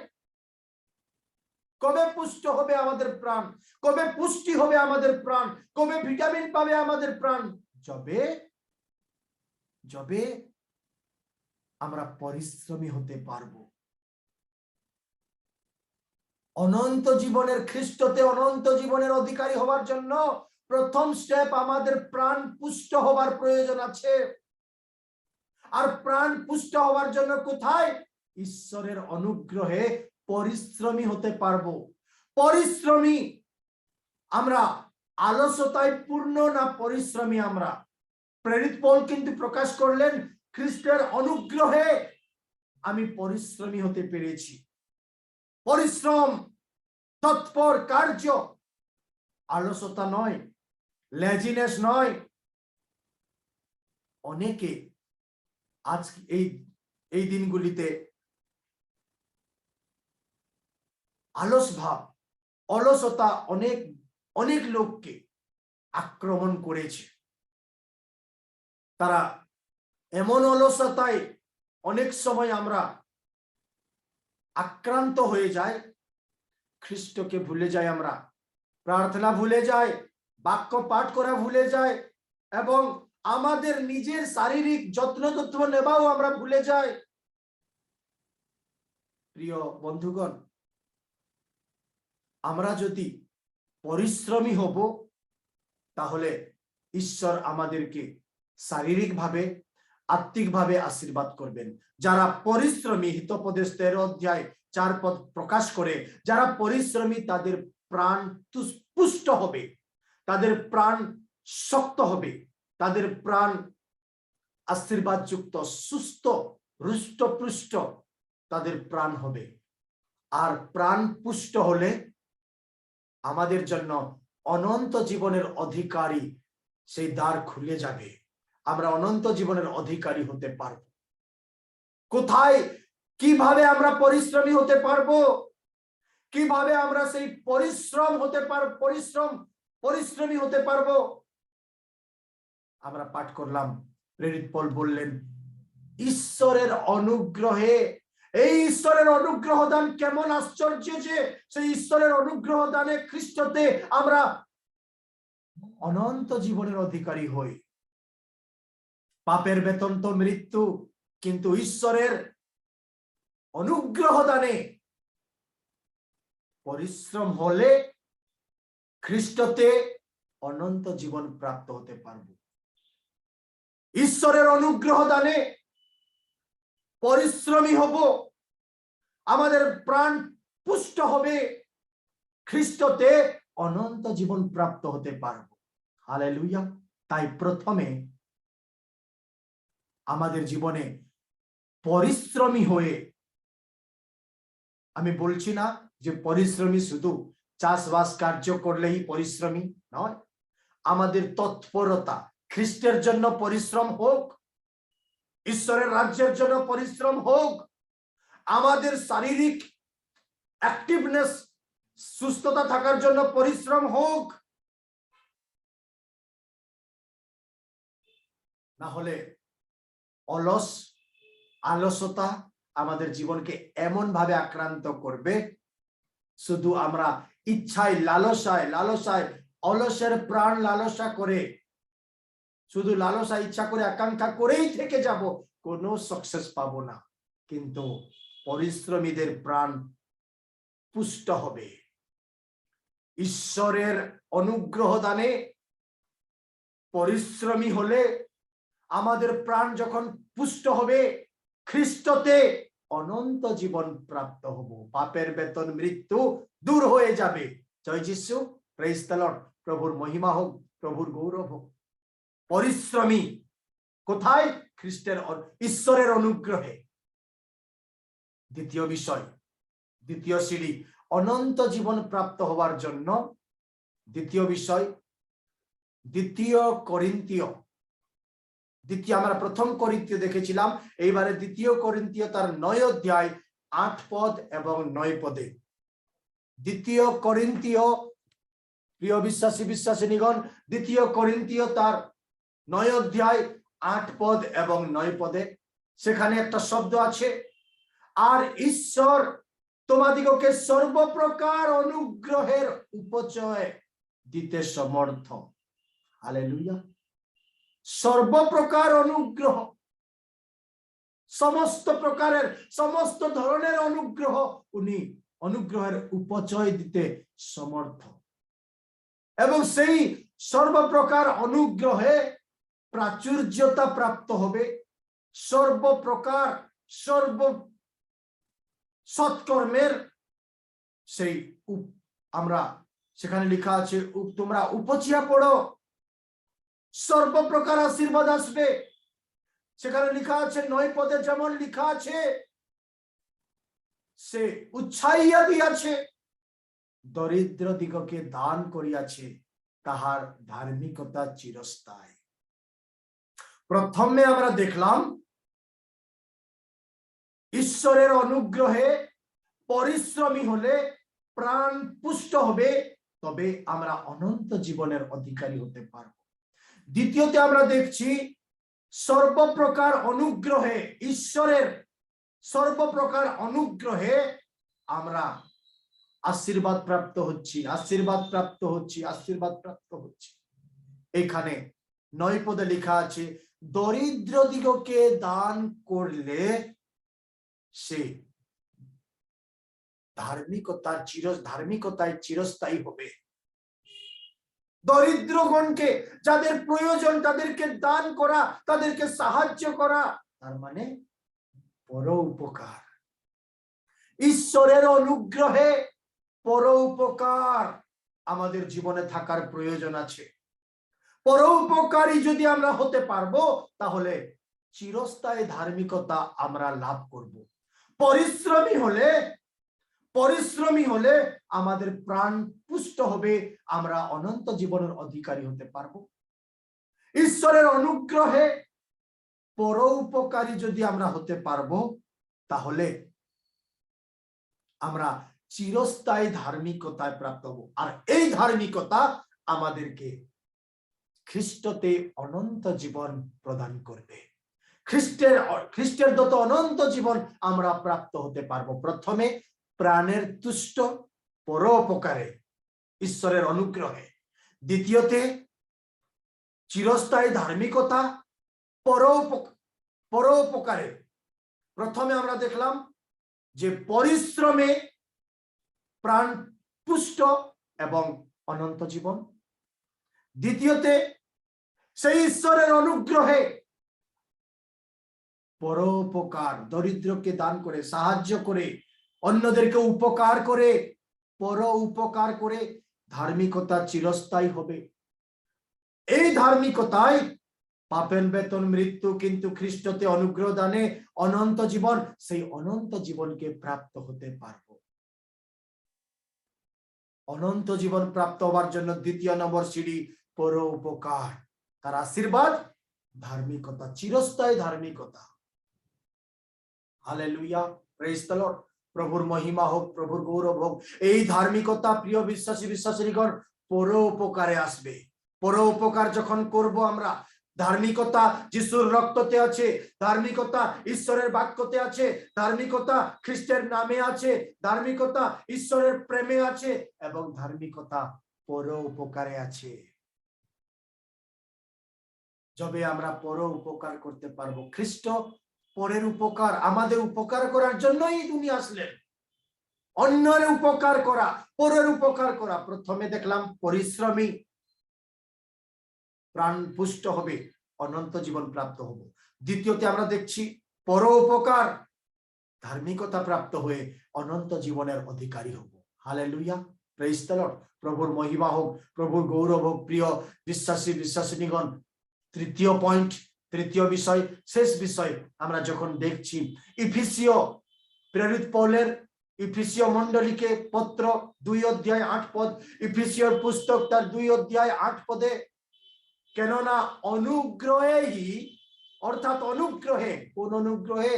Speaker 1: কবে পুষ্ট হবে আমাদের প্রাণ? কবে পুষ্টি হবে আমাদের প্রাণ? কবে ভিটামিন পাবে আমাদের প্রাণ? যবে যবে আমরা পরিশ্রমী হতে পারবো। অনন্ত জীবনের খ্রিস্টতে অনন্ত জীবনের অধিকারী হওয়ার জন্য প্রথম স্টেপ আমাদের প্রাণ পুষ্ট হওয়ার প্রয়োজন আছে। আর প্রাণ পুষ্ট হওয়ার জন্য কোথায়? ঈশ্বরের অনুগ্রহে পরিশ্রমী হতে পারবো। পরিশ্রমী আমরা আলসতায় পূর্ণ না পরিশ্রমী আমরা? প্রেরিত পৌল কিন্তু প্রকাশ করলেন, খ্রিস্টের অনুগ্রহে আমি পরিশ্রমী হতে পেরেছি। পরিশ্রম, তৎপর কার্য, আলসতা নয়, লেজিনেস নয়। অনেকে আজ এই দিনগুলিতে আলস ভাব, অলসতা অনেক অনেক লোককে আক্রমণ করেছে। তারা এমন অলসতায় অনেক সময় আমরা আক্রান্ত হয়ে যাই, খ্রিস্টকে ভুলে যাই, আমরা প্রার্থনা ভুলে যাই, বাক্য পাঠ করা ভুলে যাই, এবং আমাদের নিজের শারীরিক যত্ন নেওয়াও আমরা ভুলে যাই। প্রিয় বন্ধুগণ, আমরা যদি পরিশ্রমী হব, তাহলে ঈশ্বর আমাদেরকে শারীরিকভাবে, আত্মিকভাবে আশীর্বাদ করবেন। যারা পরিশ্রমী, হিতোপদেশ 13 অধ্যায় 4 পদ প্রকাশ করে, যারা পরিশ্রমী তাদের প্রাণ পুষ্ট হবে, তাদের প্রাণ শক্ত হবে, তাদের প্রাণ আশীর্বাদযুক্ত, সুস্থ, হৃষ্টপুষ্ট তাদের প্রাণ হবে। আর প্রাণ পুষ্ট হলে আমাদের জন্য অনন্ত জীবনের অধিকারী সেই দ্বার খুলে যাবে। আমরা অনন্ত জীবনের অধিকারী হতে পারব। কোথায়, কিভাবে আমরা পরিশ্রমী হতে পারবো? কিভাবে আমরা সেই পরিশ্রমী হতে পারবো? আমরা পাঠ করলাম, প্রেরিত পৌল বললেন, ঈশ্বরের অনুগ্রহে। এই ঈশ্বরের অনুগ্রহ দান কেমন আশ্চর্য যে সেই ঈশ্বরের অনুগ্রহ দানে খ্রিস্টতে আমরা অনন্ত জীবনের অধিকারী হই। পাপের বেতন তো মৃত্যু, কিন্তু ঈশ্বরের অনুগ্রহ দানে পরিশ্রম হলে খ্রিস্টতে অনন্ত জীবন প্রাপ্ত হতে পারবো। ঈশ্বরের অনুগ্রহ দানে পরিশ্রমী হব, আমাদের প্রাণ পুষ্ট হবে, খ্রিস্টতে অনন্ত জীবন প্রাপ্ত হতে পারবো। হালেলুয়া। তাই প্রথমে আমাদের জীবনে পরিশ্রমী হয়ে, আমি বলছি না যে পরিশ্রমী শুধু চাষবাস কার্য করলেই পরিশ্রমী নয়, আমাদের তৎপরতা, খ্রিস্টের জন্য পরিশ্রম হোক, ঈশ্বরের রাজ্যের জন্য পরিশ্রম হোক, আমাদের শারীরিক অ্যাক্টিভনেস, সুস্থতা থাকার জন্য পরিশ্রম হোক, না হলে আলসতা আমাদের জীবনকে এমন ভাবে আক্রান্ত করবে, শুধু আমরা ইচ্ছায়, লালসায় অলসের প্রাণ লালসা করে, শুধু লালসা ইচ্ছা করে আকাঙ্ক্ষা করেই থেকে যাব, কোনো সাকসেস পাবো না। কিন্তু পরিশ্রমীদের প্রাণ পুষ্ট হবে। ঈশ্বরের অনুগ্রহ দানে পরিশ্রমী হলে আমাদের প্রাণ যখন পুষ্ট হবে, খ্রিস্টতে অনন্ত জীবন প্রাপ্ত হব। পাপের বেতন মৃত্যু দূর হয়ে যাবে। জয় যিশু, প্রেজ দ্য লর্ড। প্রভুর মহিমা হোক, প্রভুর গৌরব হোক। পরিশ্রমী কোথায়? খ্রিস্টের, ঈশ্বরের অনুগ্রহে। দ্বিতীয় বিষয়, দ্বিতীয় সিঁড়ি অনন্ত জীবন প্রাপ্ত হওয়ার জন্য, দ্বিতীয় বিষয় আমরা প্রথম করিন্থীয় দেখেছিলাম, এইবারে দ্বিতীয় করিন্থীয় তার 9 অধ্যায় 8 পদ এবং 9 পদে। দ্বিতীয় করিন্থীয়, প্রিয় বিশ্বাসীনিগণ, দ্বিতীয় করিন্থীয় তার 9 অধ্যায় 8 পদ এবং 9 পদে সেখানে একটা শব্দ আছে, আর ঈশ্বর তোমাদিগকে সর্বপ্রকার অনুগ্রহের উপচয় দিতে সমর্থ। হালেলুয়া। সর্বপ্রকার অনুগ্রহ, সমস্ত প্রকারের সমস্ত ধরনের অনুগ্রহ উনি অনুগ্রহের উপচয় দিতে সমর্থ, এবং সেই সর্বপ্রকার অনুগ্রহে প্রাচুর্যতা প্রাপ্ত হবে, সর্বপ্রকার সর্ব সৎকর্মের সেই আমরা সেখানে লেখা আছে তোমরা উপচিয়া পড়ো, সর্বপ্রকার আশীর্বাদ আসবে। সেখানে লেখা আছে 9 পদে যেমন লেখা আছে, সে উৎসাহিয়া দিয়াছে, দরিদ্র দিগকে দান করিয়াছে, তাহার ধার্মিকতা চিরস্থায়ী। প্রথমে আমরা দেখলাম ঈশ্বরের অনুগ্রহে পরিশ্রমী হলে প্রাণ পুষ্ট হবে, তবে আমরা অনন্ত জীবনের অধিকারী হতে পারব। দ্বিতীয়তে আমরা দেখছি সর্বপ্রকার অনুগ্রহে, ঈশ্বরের সর্বপ্রকার অনুগ্রহে আমরা আশীর্বাদ প্রাপ্ত হচ্ছি, আশীর্বাদ প্রাপ্ত হচ্ছি, আশীর্বাদ প্রাপ্ত হচ্ছি। এখানে 9 পদে লেখা আছে, দরিদ্র দিগকে দান করলে সে ধার্মিকতায় চিরস্থায়ী হবে। দরিদ্রগণকে, যাদের প্রয়োজন তাদেরকে দান করা, তাদেরকে সাহায্য করা, তার মানে পর উপকার। ঈশ্বরের অনুগ্রহে পর উপকার আমাদের জীবনে থাকার প্রয়োজন আছে। পর উপকারী যদি আমরা হতে পারবো, তাহলে চিরস্থায়ী ধার্মিকতা আমরা লাভ করব। পরিশ্রমী হলে আমাদের প্রাণ পুষ্ট হবে, আমরা অনন্ত জীবনের অধিকারী হতে পারবো। ঈশ্বরের অনুগ্রহে পর উপকারী যদি আমরা হতে পারবো, তাহলে আমরা চিরস্থায়ী ধার্মিকতায় প্রাপ্ত হব। আর এই ধার্মিকতা আমাদেরকে খ্রিস্টতে অনন্ত জীবন প্রদান করবে। খ্রিস্টের দত্ত অনন্ত জীবন আমরা প্রাপ্ত হতে পারবো। প্রথমে প্রাণের তুষ্ট পরোপকারে, ঈশ্বরের অনুগ্রহে। দ্বিতীয়তে চিরস্থায়ী ধার্মিকতা পরোপকারে। প্রথমে আমরা দেখলাম যে পরিশ্রমে প্রাণ পুষ্ট এবং অনন্ত জীবন। দ্বিতীয়তে সেই ঈশ্বরের অনুগ্রহে পরোপকার, দরিদ্রকে দান করে, সাহায্য করে, অন্যদেরকে উপকার করে, পর উপকার করে ধার্মিকতা চিরস্থায়ী হবে। এই ধার্মিকতায় পাপের বেতন মৃত্যু, কিন্তু খ্রিস্টতে অনুগ্রহ দানে অনন্ত জীবন, সেই অনন্ত জীবনকে প্রাপ্ত হতে পারবো। অনন্ত জীবন প্রাপ্ত হওয়ার জন্য দ্বিতীয় নম্বর সিঁড়ি পর উপকার, তার আশীর্বাদ, ধার্মিকতা, চিরস্থায়ী ধার্মিকতা। Hallelujah, praise the Lord. প্রভুর মহিমা হোক, প্রভুর গৌরব হোক। এই ধার্মিকতা প্রিয় বিশ্বাসী বিশ্বাসীগণ পর উপকারে আসবে। পর উপকার যখন করব আমরা, ধার্মিকতা যিশুর রক্ততে আছে, ধার্মিকতা ঈশ্বরের বাক্যতে আছে, ধার্মিকতা খ্রিস্টের নামে আছে, ধার্মিকতা ঈশ্বরের প্রেমে আছে, এবং ধার্মিকতা পর উপকারে আছে। যবে আমরা পর উপকার করতে পারবো, খ্রিস্ট পরের উপকার, আমাদের উপকার করার জন্যই দুনিয়া আসলেন, অন্যের উপকার করা, পরের উপকার করা। প্রথমে দেখলাম পরিশ্রমী প্রাণ পুষ্ট হবে, অনন্ত জীবন প্রাপ্ত হব। দ্বিতীয়তে আমরা দেখছি পর উপকার, ধার্মিকতা প্রাপ্ত হয়ে অনন্ত জীবনের অধিকারী হব। Hallelujah, praise the Lord. প্রভুর মহিমা হোক, প্রভুর গৌরব হোক। প্রিয় বিশ্বাসী বিশ্বাসিনীগণ, তৃতীয় পয়েন্ট, তৃতীয় বিষয়, শেষ বিষয় আমরা যখন দেখছি ইফিসীয়, প্রেরিত পৌলের ইফিসীয় মণ্ডলীকে পত্র 2 অধ্যায় 8 পদ, ইফিসীয় পুস্তক তার 2 অধ্যায় 8 পদে, কেননা অনুগ্রহেই, অর্থাৎ অনুগ্রহে, কোন অনুগ্রহে?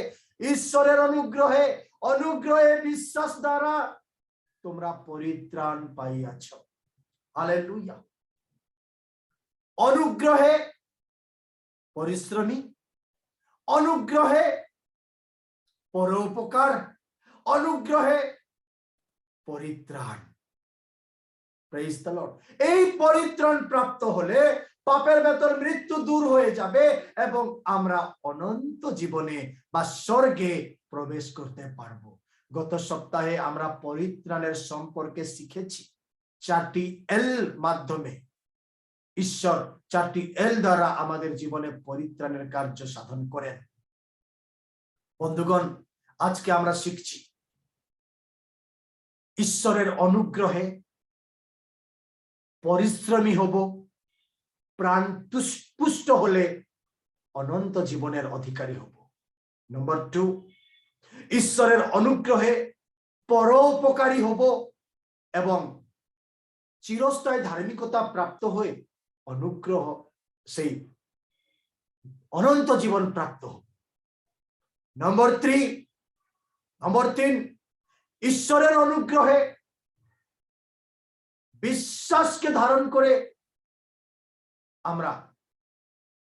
Speaker 1: ঈশ্বরের অনুগ্রহে, অনুগ্রহে বিশ্বাস দ্বারা তোমরা পরিত্রাণ পাইয়াছ। হালেলুয়া। অনুগ্রহে পরিশ্রমী, অনুগ্রহে পরোপকার, অনুগ্রহে পরিত্রাণ। Praise the Lord. এই পরিত্রাণ প্রাপ্ত হলে পাপের বেতন মৃত্যু দূর হয়ে যাবে এবং আমরা অনন্ত জীবনে বা স্বর্গে প্রবেশ করতে পারবো। গত সপ্তাহে আমরা পরিত্রাণের সম্পর্কে শিখেছি। 4টি এল মাধ্যমে ঈশ্বর 4টি এল দ্বারা আমাদের জীবনে পরিত্রাণের কার্য সাধন করেন। বন্ধুগণ, আজকে আমরা শিখছি ঈশ্বরের অনুগ্রহে পরিশ্রমী হব, প্রাণ পুষ্ট হলে অনন্ত জীবনের অধিকারী হব। নম্বর 2, ঈশ্বরের অনুগ্রহে পরোপকারী হব এবং চিরস্থায়ী ধার্মিকতা প্রাপ্ত হয়ে অনুগ্রহ সেই অনন্ত জীবন প্রাপ্ত হব। নম্বর 3, ঈশ্বরের অনুগ্রহে বিশ্বাসকে ধারণ করে আমরা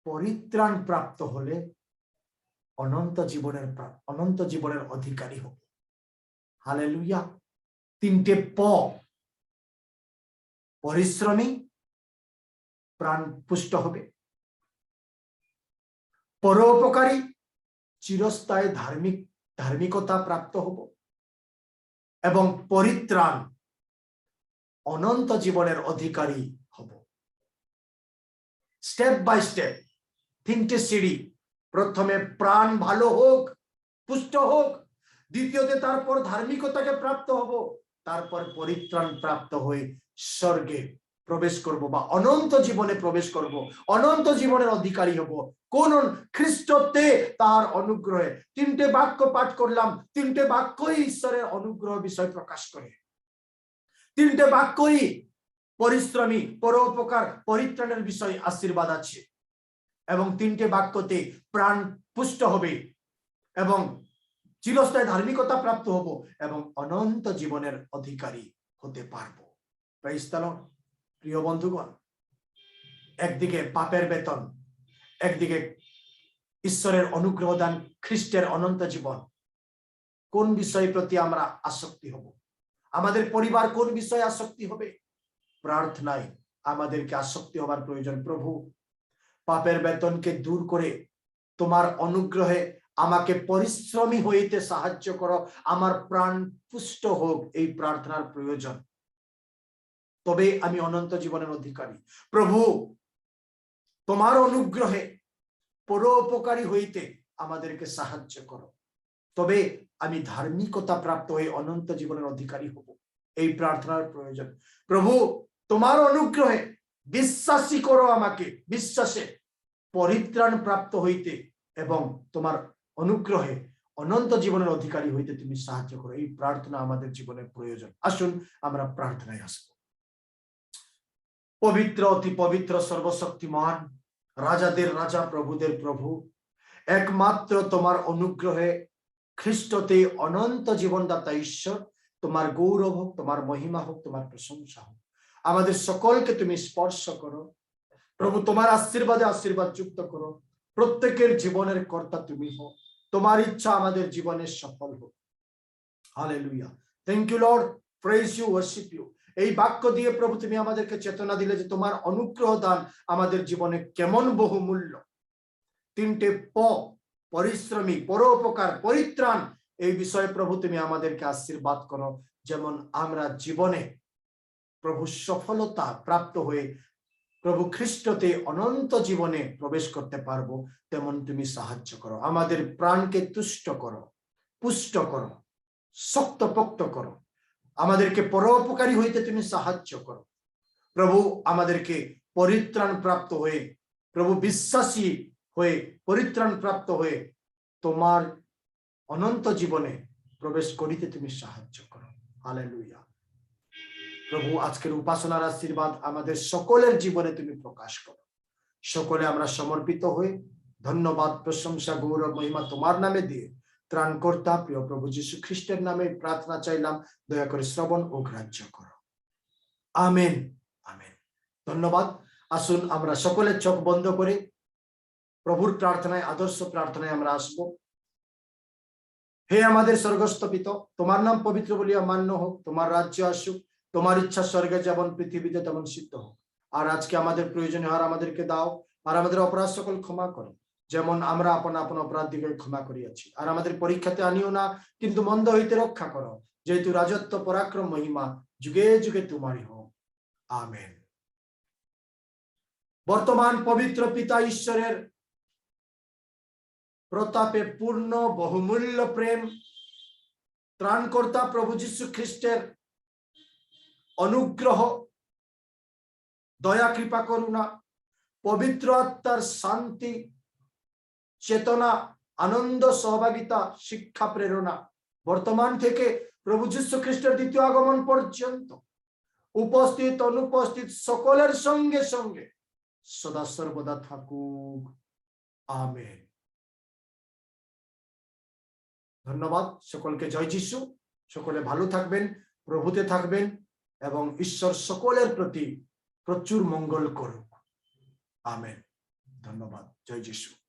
Speaker 1: পরিত্রাণ প্রাপ্ত হলে অনন্ত জীবনের অধিকারী হব। হালেলুয়া। 3টে প, পরিশ্রমী, প্রাণ পুষ্ট হবে, পরোপকারী, চিরস্থায়ী ধার্মিকতা প্রাপ্ত হব এবং পরিত্রাণ, অনন্ত জীবনের অধিকারী হব। স্টেপ বাই স্টেপ 3টে সিঁড়ি। প্রথমে প্রাণ ভালো হোক, পুষ্ট হোক, দ্বিতীয়তে তারপর ধার্মিকতাকে প্রাপ্ত হব, তারপর পরিত্রাণ প্রাপ্ত হয়ে স্বর্গে প্রবেশ করব বা অনন্ত জীবনে প্রবেশ করব, অনন্ত জীবনের অধিকারী হব। কোন? খ্রিস্টতে তার অনুগ্রহে। 3টে বাক্য পাঠ করলাম, 3টে বাক্যই ঈশ্বরের অনুগ্রহ বিষয় প্রকাশ করে। 3টে বাক্যই পরিশ্রমী, পরোপকার, পরিত্রাণের বিষয় আশীর্বাদ আছে এবং 3টে বাক্যতে প্রাণ পুষ্ট হবে এবং চিরস্থায়ী ধার্মিকতা প্রাপ্ত হব এবং অনন্ত জীবনের অধিকারী হতে পারবো। Praise the Lord. প্রিয় বন্ধুগণ, একদিকে পাপের বেতন, একদিকে ঈশ্বরের অনুগ্রহ দান, খ্রিস্টের অনন্ত জীবন। কোন বিষয়ের প্রতি আমরা আসক্তি হব? আমাদের পরিবার কোন বিষয়ে আসক্তি হবে? প্রার্থনায় আমাদেরকে আসক্তি হবার প্রয়োজন। প্রভু, পাপের বেতনকে দূর করে তোমার অনুগ্রহে আমাকে পরিশ্রমী হইতে সাহায্য করো, আমার প্রাণ পুষ্ট হোক, এই প্রার্থনার প্রয়োজন। তবে আমি অনন্ত জীবনের অধিকারী। প্রভু, তোমার অনুগ্রহে পরোপকারী হইতে আমাদেরকে সাহায্য করো, তবে আমি ধার্মিকতা প্রাপ্ত হয়ে অনন্ত জীবনের অধিকারী হব, এই প্রার্থনার প্রয়োজন। প্রভু, তোমার অনুগ্রহে বিশ্বাসী করো আমাকে, বিশ্বাসে পরিত্রাণ প্রাপ্ত হইতে এবং তোমার অনুগ্রহে অনন্ত জীবনের অধিকারী হইতে তুমি সাহায্য করো, এই প্রার্থনা আমাদের জীবনের প্রয়োজন। আসুন আমরা প্রার্থনায় আসবো। পবিত্র, অতি পবিত্র, সর্বশক্তিমান, রাজাদের রাজা, প্রভুদের প্রভু, একমাত্র তোমার অনুগ্রহে খ্রিস্টতে অনন্ত জীবনদাতা ঈশ্বর, তোমার গৌরব হোক, তোমার মহিমা হোক, তোমার প্রশংসা হোক। আমাদের সকলকে তুমি স্পর্শ করো প্রভু, তোমার আশীর্বাদে আশীর্বাদ যুক্ত করো। প্রত্যেকের জীবনের কর্তা তুমি হও, তোমার ইচ্ছা আমাদের জীবনে সফল হোক। Hallelujah. Thank you Lord, praise you, worship you. এই বাক্য দিয়ে প্রভু তুমি আমাদেরকে চেতনা দিলে যে তোমার অনুগ্রহ দান আমাদের জীবনে কেমন বহুমূল্য। 3টে প, পরিশ্রমী, পরোপকার, পরিত্রাণ, এই বিষয়ে প্রভু তুমি আমাদেরকে আশীর্বাদ করো, যেমন আমরা জীবনে প্রভু সফলতা প্রাপ্ত হয়ে প্রভু খ্রিস্টতে অনন্ত জীবনে প্রবেশ করতে পারবো, তেমন তুমি সাহায্য করো। আমাদের প্রাণকে তুষ্ট করো, পুষ্ট করো, শক্তপোক্ত করো, আমাদেরকে পরোপকারী হইতে তুমি সাহায্য করো। প্রভু, আমাদেরকে পরিত্রাণ প্রাপ্ত হয়ে, প্রভু বিশ্বাসী হয়ে, পরিত্রাণ প্রাপ্ত হয়ে তোমার অনন্ত জীবনে প্রবেশ করিতে তুমি সাহায্য করো। হালেলুয়া। প্রভু, আজকের উপাসনার আশীর্বাদ আমাদের সকলের জীবনে তুমি প্রকাশ করো। সকলে আমরা সমর্পিত হয়ে ধন্যবাদ, প্রশংসা, গৌরব, মহিমা তোমার নামে দিয়ে ত্রাণকর্তা প্রিয় প্রভু যীশু খ্রিস্টের নামে প্রার্থনা চাইলাম, দয়া করে শ্রবণ ও গ্রাহ্য করো। Amen, amen. ধন্যবাদ। আসুন আমরা সকলে চোখ বন্ধ করে প্রভুর প্রার্থনায়, আদর্শ প্রার্থনায় আমরা আসবো। হে আমাদের স্বর্গস্থ পিতা, তোমার নাম পবিত্র বলিয়া মান্য হোক, তোমার রাজ্য আসুক, তোমার ইচ্ছা স্বর্গে যেমন পৃথিবীতে তেমন সিদ্ধ হোক। আর আজকে আমাদের প্রয়োজনীয় হার আমাদেরকে দাও, আর আমাদের অপরাধ সকল ক্ষমা করো, যেমন আমরা আপন আপন অপরাধীকে ক্ষমা করিয়াছি। আর আমাদের পরীক্ষাতে আনিও না, কিন্তু মন্দ হইতে রক্ষা করো, যেহেতু রাজত্ব, পরাক্রম, মহিমা যুগে যুগে তোমারই হোক। আমেন। বর্তমান পবিত্র পিতা ঈশ্বরের প্রতাপে পূর্ণ বহুমূল্য প্রেম, ত্রাণকর্তা প্রভু যীশু খ্রিস্টের অনুগ্রহ, দয়া, কৃপা, করুণা, পবিত্র আত্মার শান্তি, চেতনা, আনন্দ, সহভাগিতা, শিক্ষা, প্রেরণা বর্তমান থেকে প্রভু যীশু খ্রিস্টের দ্বিতীয় আগমন পর্যন্ত উপস্থিত অনুপস্থিত সকলের সঙ্গে সঙ্গে সদা সর্বদা থাকুক। আমেন। ধন্যবাদ সকলকে। জয় যিশু। সকলে ভালো থাকবেন, প্রভুতে থাকবেন এবং ঈশ্বর সকলের প্রতি প্রচুর মঙ্গল করুক। আমেন। ধন্যবাদ। জয় যিশু।